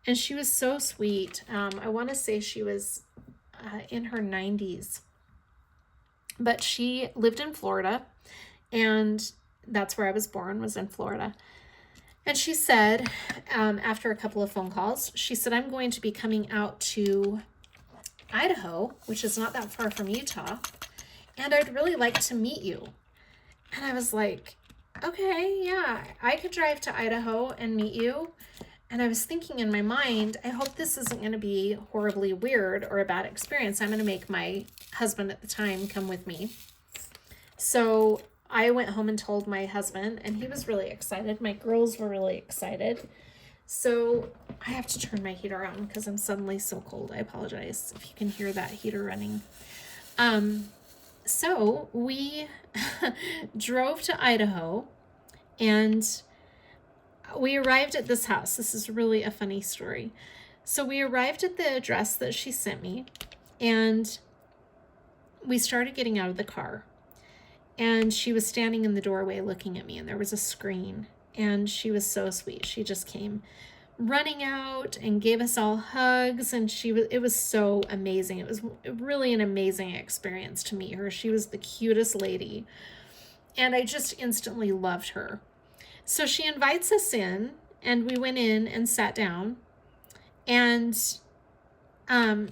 And she was so sweet. I want to say she was in her 90s. But she lived in Florida, and that's where I was born, was in Florida. And she said, after a couple of phone calls, she said, I'm going to be coming out to Idaho, which is not that far from Utah, and I'd really like to meet you. And I was like, okay, yeah, I could drive to Idaho and meet you. And I was thinking in my mind, I hope this isn't going to be horribly weird or a bad experience. I'm going to make my husband at the time come with me. So I went home and told my husband, and he was really excited. My girls were really excited. So I have to turn my heater on because I'm suddenly so cold. I apologize if you can hear that heater running. So we drove to Idaho, and we arrived at this house. This is really a funny story. So we arrived at the address that she sent me, and we started getting out of the car. And she was standing in the doorway looking at me, and there was a screen, and she was so sweet. She just came running out and gave us all hugs, and it was so amazing. It was really an amazing experience to meet her. She was the cutest lady, and I just instantly loved her. So she invites us in, and we went in and sat down, and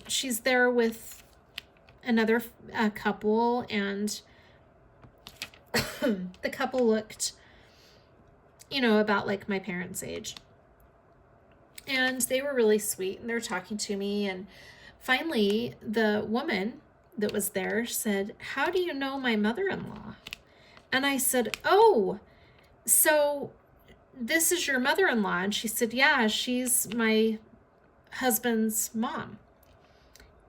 she's there with another couple, and the couple looked, about like my parents' age. And they were really sweet, and they're talking to me. And finally, the woman that was there said, how do you know my mother-in-law? And I said, oh, so this is your mother-in-law? And she said, yeah, she's my husband's mom.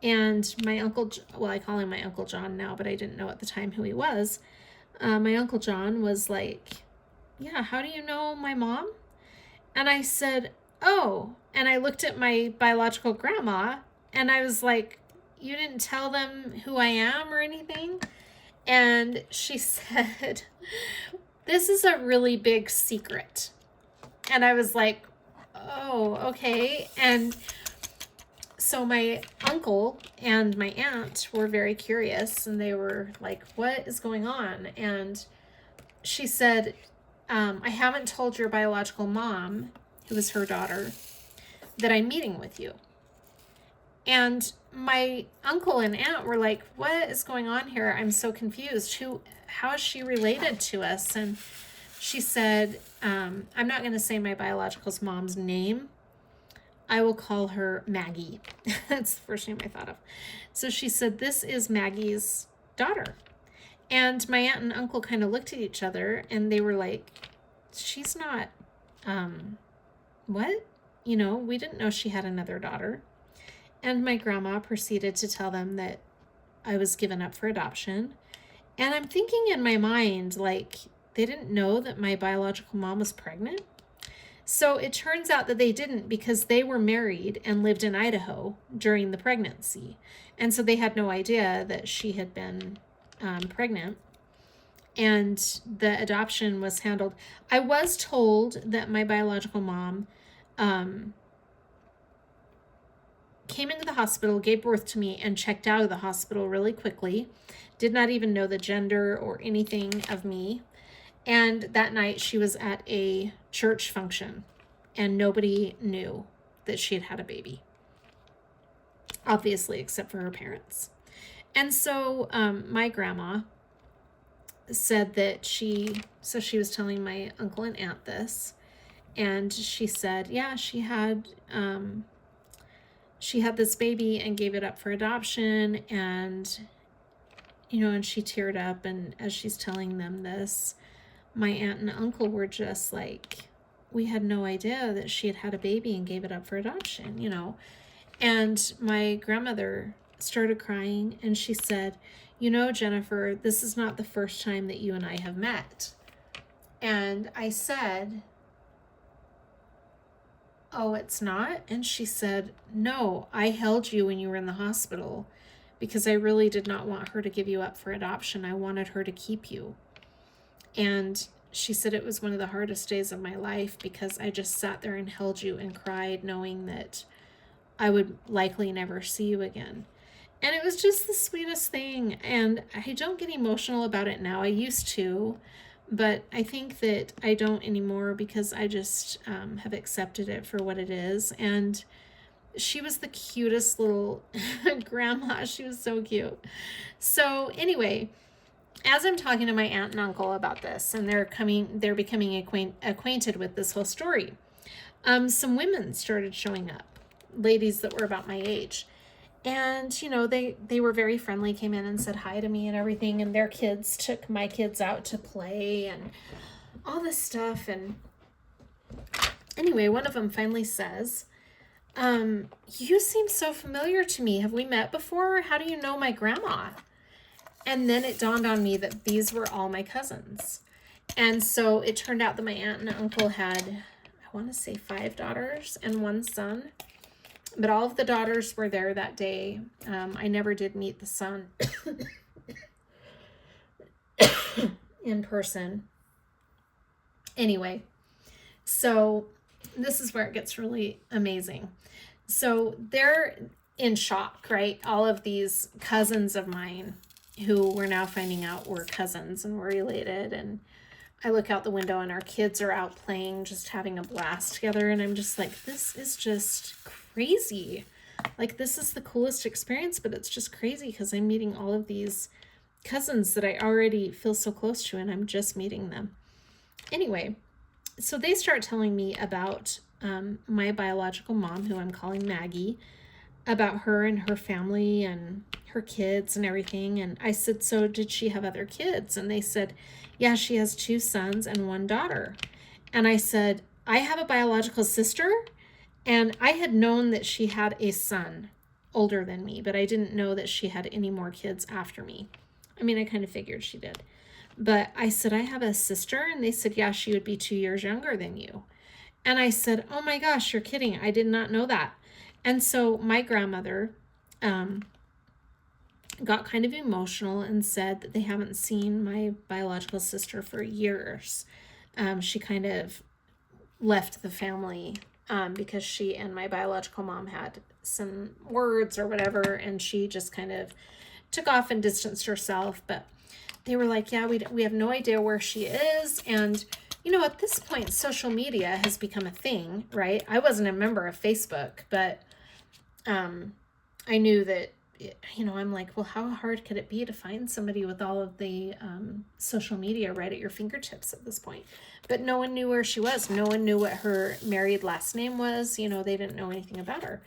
And my uncle, well, I call him my Uncle John now, but I didn't know at the time who he was. my Uncle John was like, yeah, how do you know my mom? And I said, oh, and I looked at my biological grandma and I was like, you didn't tell them who I am or anything? And she said, this is a really big secret. And I was like, oh, okay. And so my uncle and my aunt were very curious and they were like, what is going on? And she said, I haven't told your biological mom, who is her daughter, that I'm meeting with you. And my uncle and aunt were like, what is going on here? I'm so confused. How is she related to us? And she said, I'm not going to say my biological mom's name. I will call her Maggie. That's the first name I thought of. So she said, this is Maggie's daughter. And my aunt and uncle kind of looked at each other and they were like, she's not, what? You know, we didn't know she had another daughter. And my grandma proceeded to tell them that I was given up for adoption. And I'm thinking in my mind, like, they didn't know that my biological mom was pregnant. So it turns out that they didn't, because they were married and lived in Idaho during the pregnancy. And so they had no idea that she had been pregnant. And the adoption was handled. I was told that my biological mom came into the hospital, gave birth to me, and checked out of the hospital really quickly. Did not even know the gender or anything of me. And that night she was at a church function and nobody knew that she had had a baby, obviously, except for her parents. And so my grandma said that she was telling my uncle and aunt this, and she said, yeah, she had this baby and gave it up for adoption. And, you know, and she teared up, and as she's telling them this, my aunt and uncle were just like, we had no idea that she had had a baby and gave it up for adoption, you know. And my grandmother started crying and she said, you know, Jennifer, this is not the first time that you and I have met. And I said, oh, it's not? And she said, no, I held you when you were in the hospital because I really did not want her to give you up for adoption. I wanted her to keep you. And she said it was one of the hardest days of my life because I just sat there and held you and cried knowing that I would likely never see you again. And it was just the sweetest thing. And I don't get emotional about it now. I used to, but I think that I don't anymore because I just have accepted it for what it is. And she was the cutest little grandma. She was so cute. So anyway, as I'm talking to my aunt and uncle about this, and they're becoming acquainted with this whole story, some women started showing up, ladies that were about my age. And, you know, they were very friendly, came in and said hi to me and everything. And their kids took my kids out to play and all this stuff. And anyway, one of them finally says, you seem so familiar to me. Have we met before? How do you know my grandma? And then it dawned on me that these were all my cousins. And so it turned out that my aunt and uncle had, I want to say 5 daughters and 1 son. But all of the daughters were there that day. I never did meet the son in person. Anyway, so this is where it gets really amazing. So they're in shock, right? All of these cousins of mine who we're now finding out were cousins and were related. And I look out the window and our kids are out playing, just having a blast together. And I'm just like, this is just crazy. Like, this is the coolest experience, but it's just crazy because I'm meeting all of these cousins that I already feel so close to, and I'm just meeting them. Anyway, so they start telling me about my biological mom, who I'm calling Maggie, about her and her family and her kids and everything. And I said, so did she have other kids? And they said, yeah, she has 2 sons and 1 daughter. And I said, I have a biological sister, and I had known that she had a son older than me, but I didn't know that she had any more kids after me. I mean, I kind of figured she did. But I said, I have a sister. And they said, yeah, she would be 2 years younger than you. And I said, oh my gosh, you're kidding. I did not know that. And so my grandmother got kind of emotional and said that they haven't seen my biological sister for years. She kind of left the family because she and my biological mom had some words or whatever, and she just kind of took off and distanced herself. But they were like, yeah, we have no idea where she is. And you know, at this point, social media has become a thing, right? I wasn't a member of Facebook, but I knew that, you know, I'm like, well, how hard could it be to find somebody with all of the social media right at your fingertips at this point? But no one knew where she was. No one knew what her married last name was. You know, they didn't know anything about her.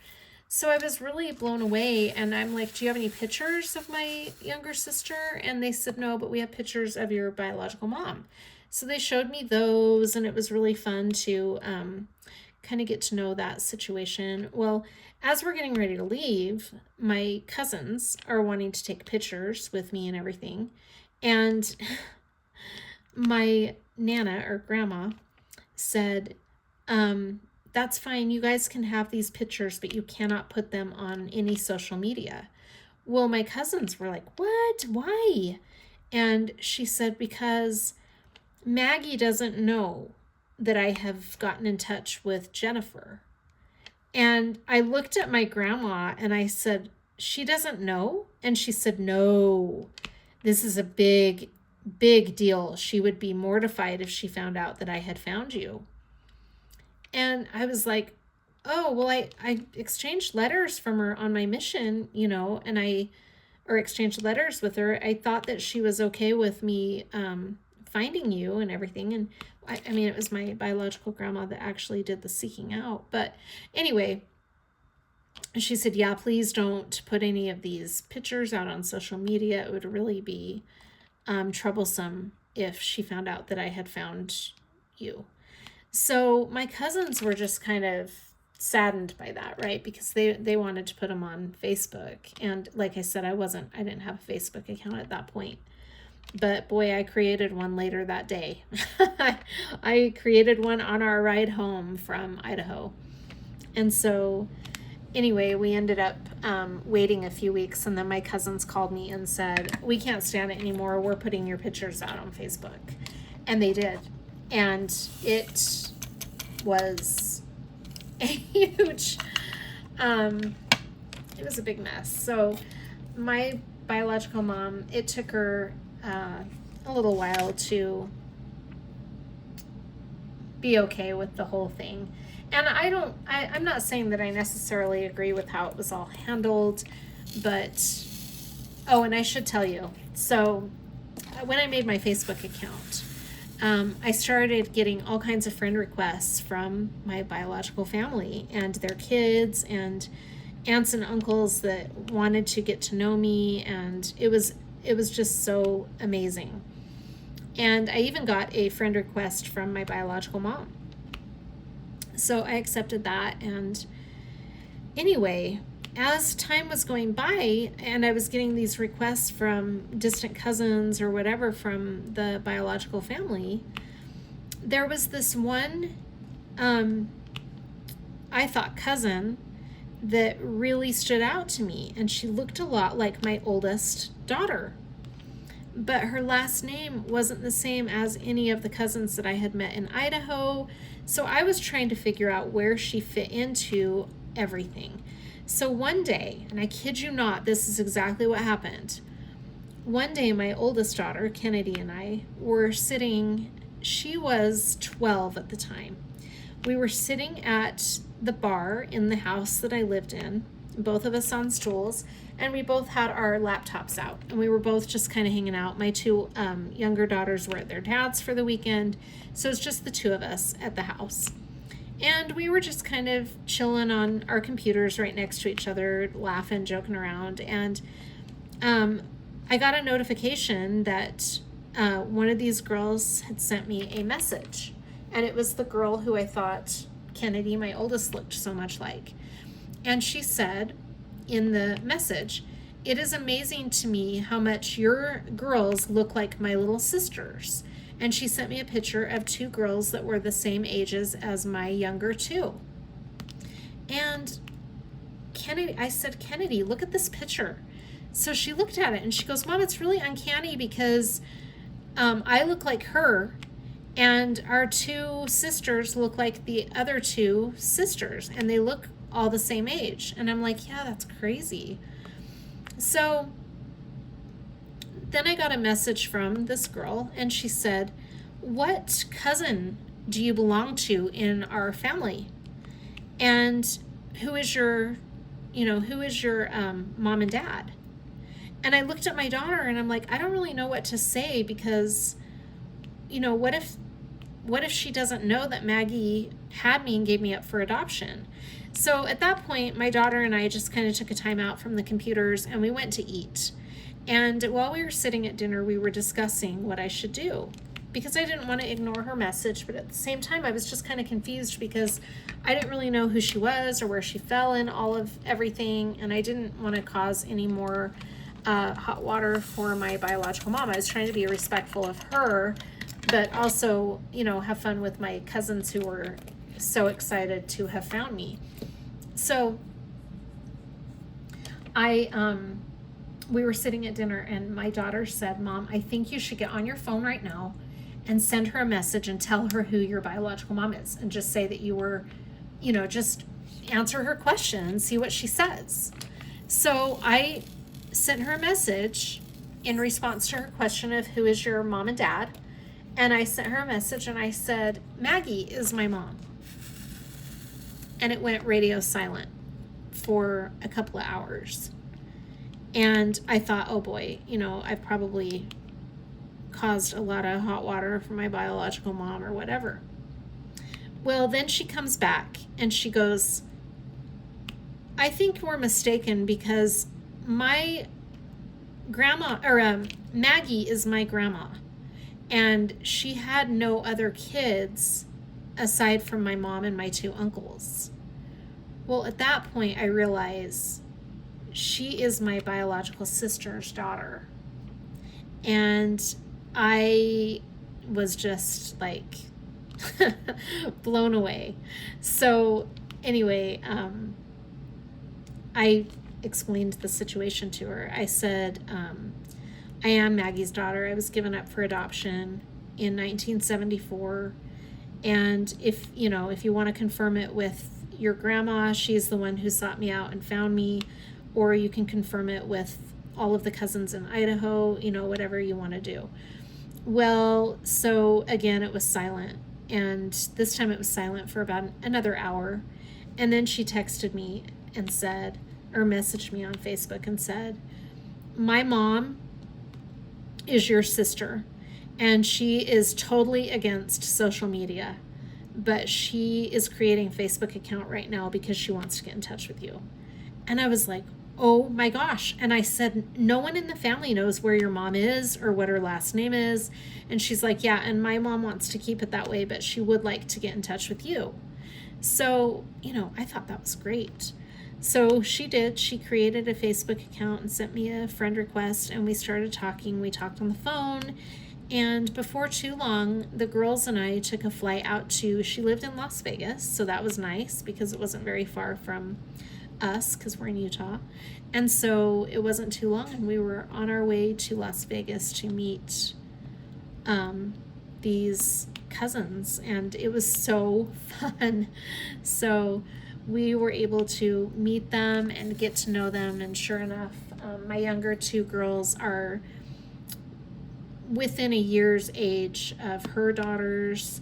So I was really blown away. And I'm like, do you have any pictures of my younger sister? And they said, no, but we have pictures of your biological mom. So they showed me those, and it was really fun to kind of get to know that situation. Well, as we're getting ready to leave, my cousins are wanting to take pictures with me and everything. And my Nana or grandma said, that's fine. You guys can have these pictures, but you cannot put them on any social media. Well, my cousins were like, what? Why? And she said, because Maggie doesn't know that I have gotten in touch with Jennifer. And I looked at my grandma and I said, she doesn't know? And she said, no, this is a big, big deal. She would be mortified if she found out that I had found you. And I was like, oh, well, I exchanged letters from her on my mission, you know, or exchanged letters with her. I thought that she was okay with me finding you and everything. And I mean, it was my biological grandma that actually did the seeking out. But anyway, she said, yeah, please don't put any of these pictures out on social media. It would really be troublesome if she found out that I had found you. So my cousins were just kind of saddened by that, right? Because they wanted to put them on Facebook. And like I said, I didn't have a Facebook account at that point. But boy, I created one later that day. I created one on our ride home from Idaho. And so anyway, we ended up waiting a few weeks, and then my cousins called me and said, we can't stand it anymore. We're putting your pictures out on Facebook. And they did. And it was a huge, it was a big mess. So my biological mom, it took her a little while to be okay with the whole thing. And I'm not saying that I necessarily agree with how it was all handled, but, oh, and I should tell you, so when I made my Facebook account, I started getting all kinds of friend requests from my biological family and their kids and aunts and uncles that wanted to get to know me, and it was just so amazing. And I even got a friend request from my biological mom. So I accepted that. And anyway, as time was going by and I was getting these requests from distant cousins or whatever from the biological family, there was this one, I thought, cousin that really stood out to me. And she looked a lot like my oldest daughter. But her last name wasn't the same as any of the cousins that I had met in Idaho. So I was trying to figure out where she fit into everything. So one day, and I kid you not, this is exactly what happened. One day, my oldest daughter, Kennedy, and I were sitting, she was 12 at the time. We were sitting at the bar in the house that I lived in, both of us on stools, and we both had our laptops out, and we were both just kind of hanging out. My two younger daughters were at their dad's for the weekend, so it's just the two of us at the house. And we were just kind of chilling on our computers right next to each other, laughing, joking around. And I got a notification that one of these girls had sent me a message. And it was the girl who I thought Kennedy, my oldest, looked so much like. And she said in the message, it is amazing to me how much your girls look like my little sisters. And she sent me a picture of 2 girls that were the same ages as my younger 2. And Kennedy, I said, Kennedy, look at this picture. So she looked at it and she goes, Mom, it's really uncanny because I look like her and our 2 sisters look like the other 2 sisters, and they look all the same age. And I'm like, yeah, that's crazy. So then I got a message from this girl, and she said, what cousin do you belong to in our family? And who is your mom and dad? And I looked at my daughter and I'm like, I don't really know what to say, because, what if she doesn't know that Maggie had me and gave me up for adoption? So at that point, my daughter and I just kind of took a time out from the computers and we went to eat. And while we were sitting at dinner, we were discussing what I should do, because I didn't want to ignore her message, but at the same time, I was just kind of confused because I didn't really know who she was or where she fell in all of everything, and I didn't want to cause any more hot water for my biological mom. I was trying to be respectful of her, but also, have fun with my cousins who were so excited to have found me. So we were sitting at dinner and my daughter said, Mom, I think you should get on your phone right now and send her a message and tell her who your biological mom is, and just say that you were, just answer her question and see what she says. So I sent her a message in response to her question of who is your mom and dad. And I sent her a message and I said, Maggie is my mom. And it went radio silent for a couple of hours. And I thought, oh boy, I probably caused a lot of hot water for my biological mom or whatever. Well, then she comes back and she goes, I think we're mistaken, because my grandma, or Maggie is my grandma, and she had no other kids aside from my mom and my 2 uncles. Well, at that point, I realized she is my biological sister's daughter. And I was just like blown away. So anyway, I explained the situation to her. I said, I am Maggie's daughter. I was given up for adoption in 1974. And if you want to confirm it with your grandma, she's the one who sought me out and found me, or you can confirm it with all of the cousins in Idaho, whatever you want to do. Well, so again, it was silent. And this time it was silent for about another hour. And then she texted me and said, or messaged me on Facebook and said, my mom is your sister, and she is totally against social media, but she is creating a Facebook account right now because she wants to get in touch with you. And I was like, oh my gosh. And I said, no one in the family knows where your mom is or what her last name is. And she's like, yeah, and my mom wants to keep it that way, but she would like to get in touch with you. So, I thought that was great. So she did. She created a Facebook account and sent me a friend request, and we started talking. We talked on the phone, and before too long, the girls and I took a flight out she lived in Las Vegas, so that was nice because it wasn't very far from us because we're in Utah. And so it wasn't too long, and we were on our way to Las Vegas to meet these cousins, and it was so fun. So we were able to meet them and get to know them, and sure enough, my younger 2 girls are within a year's age of her daughters,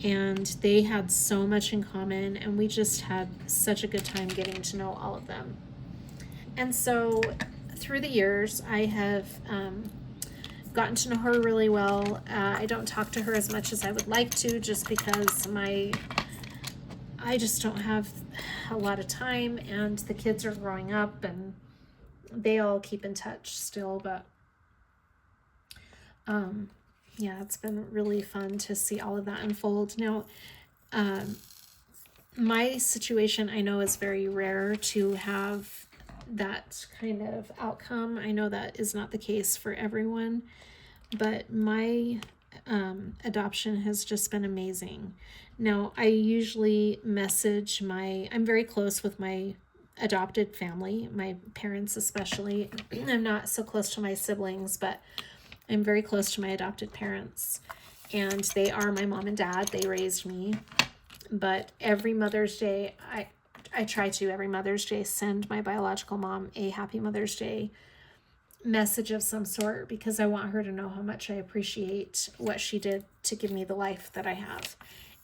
and they had so much in common, and we just had such a good time getting to know all of them. And so through the years, I have gotten to know her really well. I don't talk to her as much as I would like to, just because I just don't have a lot of time, and the kids are growing up and they all keep in touch still, but yeah, it's been really fun to see all of that unfold. Now, my situation, I know, is very rare to have that kind of outcome. I know that is not the case for everyone, but my adoption has just been amazing. Now, I usually message I'm very close with my adopted family, my parents especially. I'm not so close to my siblings, but I'm very close to my adopted parents. And they are my mom and dad. They raised me. But every Mother's Day, I try to every Mother's Day send my biological mom a Happy Mother's Day message of some sort, because I want her to know how much I appreciate what she did to give me the life that I have.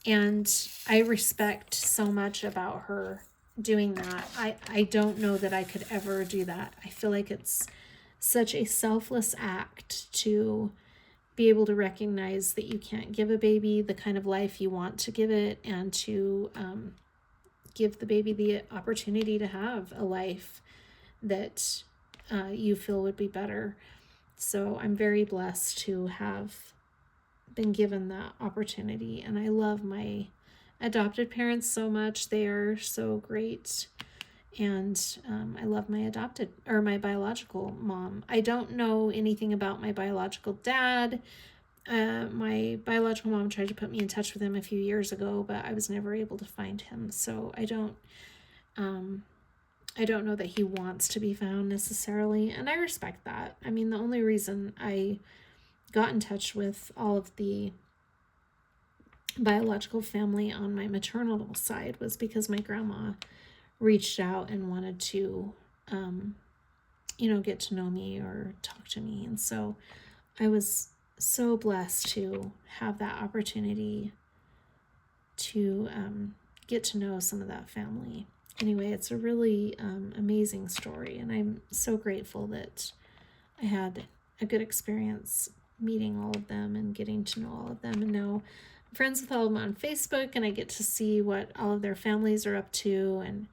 And I respect so much about her doing that. I don't know that I could ever do that. I feel like it's such a selfless act to be able to recognize that you can't give a baby the kind of life you want to give it, and to give the baby the opportunity to have a life that you feel would be better. So I'm very blessed to have been given that opportunity, and I love my adopted parents so much. They are so great. And I love my my biological mom. I don't know anything about my biological dad. My biological mom tried to put me in touch with him a few years ago, but I was never able to find him. So I don't know that he wants to be found necessarily, and I respect that. I mean, the only reason I got in touch with all of the biological family on my maternal side was because my grandma reached out and wanted to, get to know me or talk to me. And so I was so blessed to have that opportunity to get to know some of that family. Anyway, it's a really amazing story, and I'm so grateful that I had a good experience meeting all of them and getting to know all of them. And now I'm friends with all of them on Facebook, and I get to see what all of their families are up to. And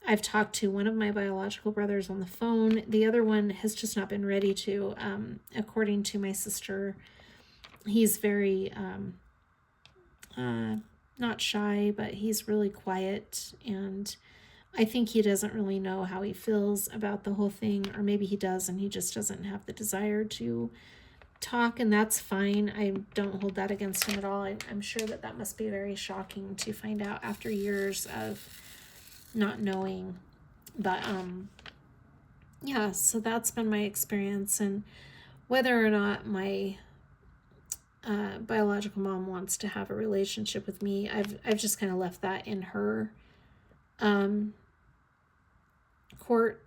I've talked to one of my biological brothers on the phone. The other one has just not been ready to. According to my sister, he's very not shy, but he's really quiet, and I think he doesn't really know how he feels about the whole thing, or maybe he does and he just doesn't have the desire to talk, and that's fine. I don't hold that against him at all. I'm sure that must be very shocking to find out after years of not knowing. But yeah, so that's been my experience. And whether or not my biological mom wants to have a relationship with me, I've just kind of left that in her court.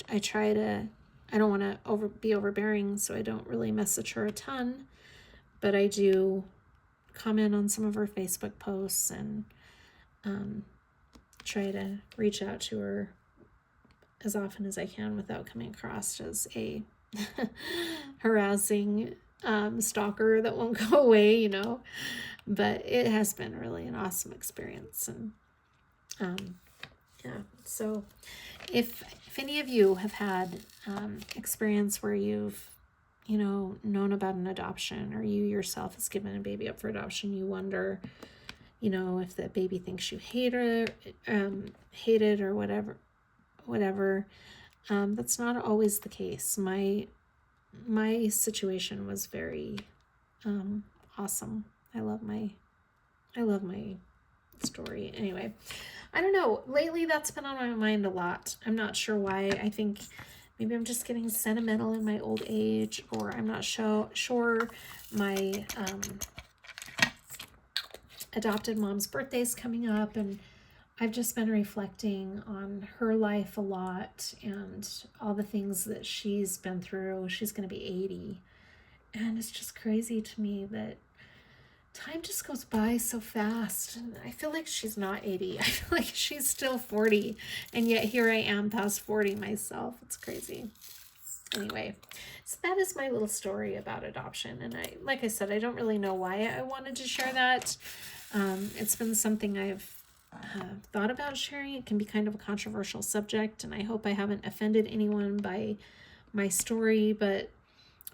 I try to, I don't want to be overbearing, so I don't really message her a ton, but I do comment on some of her Facebook posts and try to reach out to her as often as I can without coming across as a harassing stalker that won't go away, but it has been really an awesome experience. And yeah, so if any of you have had experience where you've known about an adoption, or you yourself has given a baby up for adoption, you wonder if that baby thinks you hate it or whatever, that's not always the case. My situation was very awesome. I love my story. Anyway, I don't know, lately that's been on my mind a lot. I'm not sure why. I think maybe I'm just getting sentimental in my old age, or I'm not sure. My adopted mom's birthday's coming up, and I've just been reflecting on her life a lot and all the things that she's been through. She's going to be 80, and it's just crazy to me that time just goes by so fast. And I feel like she's not 80. I feel like she's still 40, and yet here I am past 40 myself. It's crazy. Anyway, so that is my little story about adoption, and like I said, I don't really know why I wanted to share that. It's been something I've thought about sharing. It can be kind of a controversial subject, and I hope I haven't offended anyone by my story, but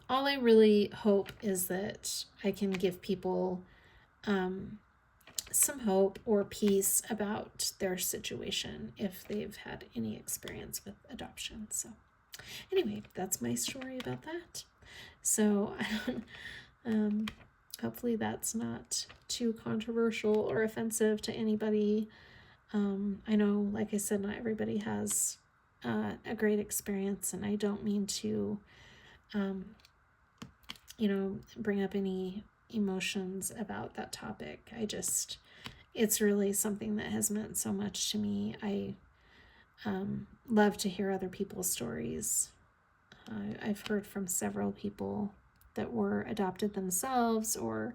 all I really hope is that I can give people some hope or peace about their situation if they've had any experience with adoption. So anyway, that's my story about that. So hopefully that's not too controversial or offensive to anybody. I know, like I said, not everybody has a great experience, and I don't mean to, bring up any emotions about that topic. It's really something that has meant so much to me. I love to hear other people's stories. I've heard from several people that were adopted themselves or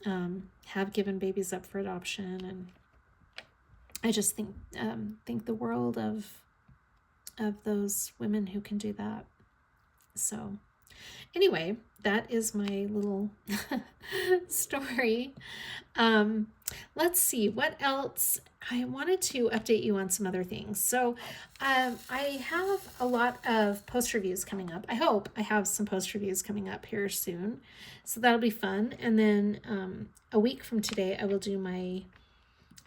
have given babies up for adoption, and I just think the world of those women who can do that. So anyway, that is my little story. Let's see what else. I wanted to update you on some other things. So I have a lot of post reviews coming up. I hope I have some post reviews coming up here soon. So that'll be fun. And then a week from today, I will do my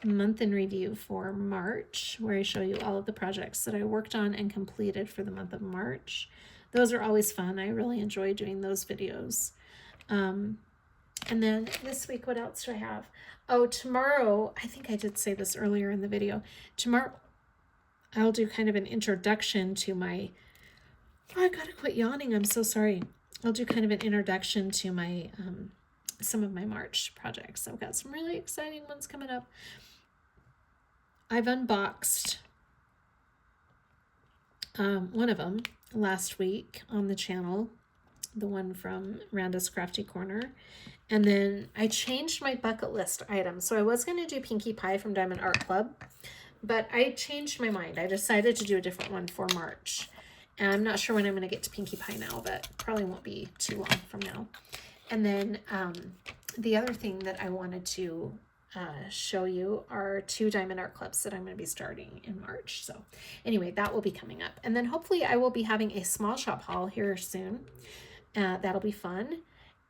month in review for March, where I show you all of the projects that I worked on and completed for the month of March. Those are always fun. I really enjoy doing those videos. And then this week, what else do I have? Oh, tomorrow, I think I did say this earlier in the video. Tomorrow, I'll do kind of an introduction to my, I gotta quit yawning. I'm so sorry. I'll do kind of an introduction to my, some of my March projects. I've got some really exciting ones coming up. I've unboxed one of them last week on the channel, the one from Randa's Crafty Corner. And then I changed my bucket list item. So I was going to do Pinkie Pie from Diamond Art Club, but I changed my mind. I decided to do a different one for March. And I'm not sure when I'm going to get to Pinkie Pie now, but probably won't be too long from now. And then the other thing that I wanted to show you are 2 Diamond Art Clubs that I'm going to be starting in March. So anyway, that will be coming up. And then hopefully I will be having a small shop haul here soon. That'll be fun.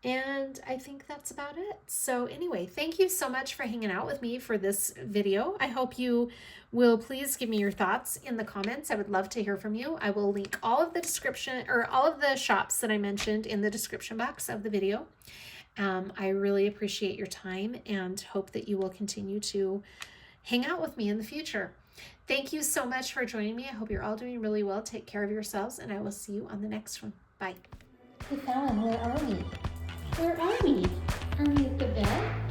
And I think that's about it. So anyway, thank you so much for hanging out with me for this video. I hope you will please give me your thoughts in the comments. I would love to hear from you. I will link all of the description or all of the shops that I mentioned in the description box of the video. I really appreciate your time and hope that you will continue to hang out with me in the future. Thank you so much for joining me. I hope you're all doing really well. Take care of yourselves, and I will see you on the next one. Bye. Hey Fallon, where are we? Where are we? Are we at the bed?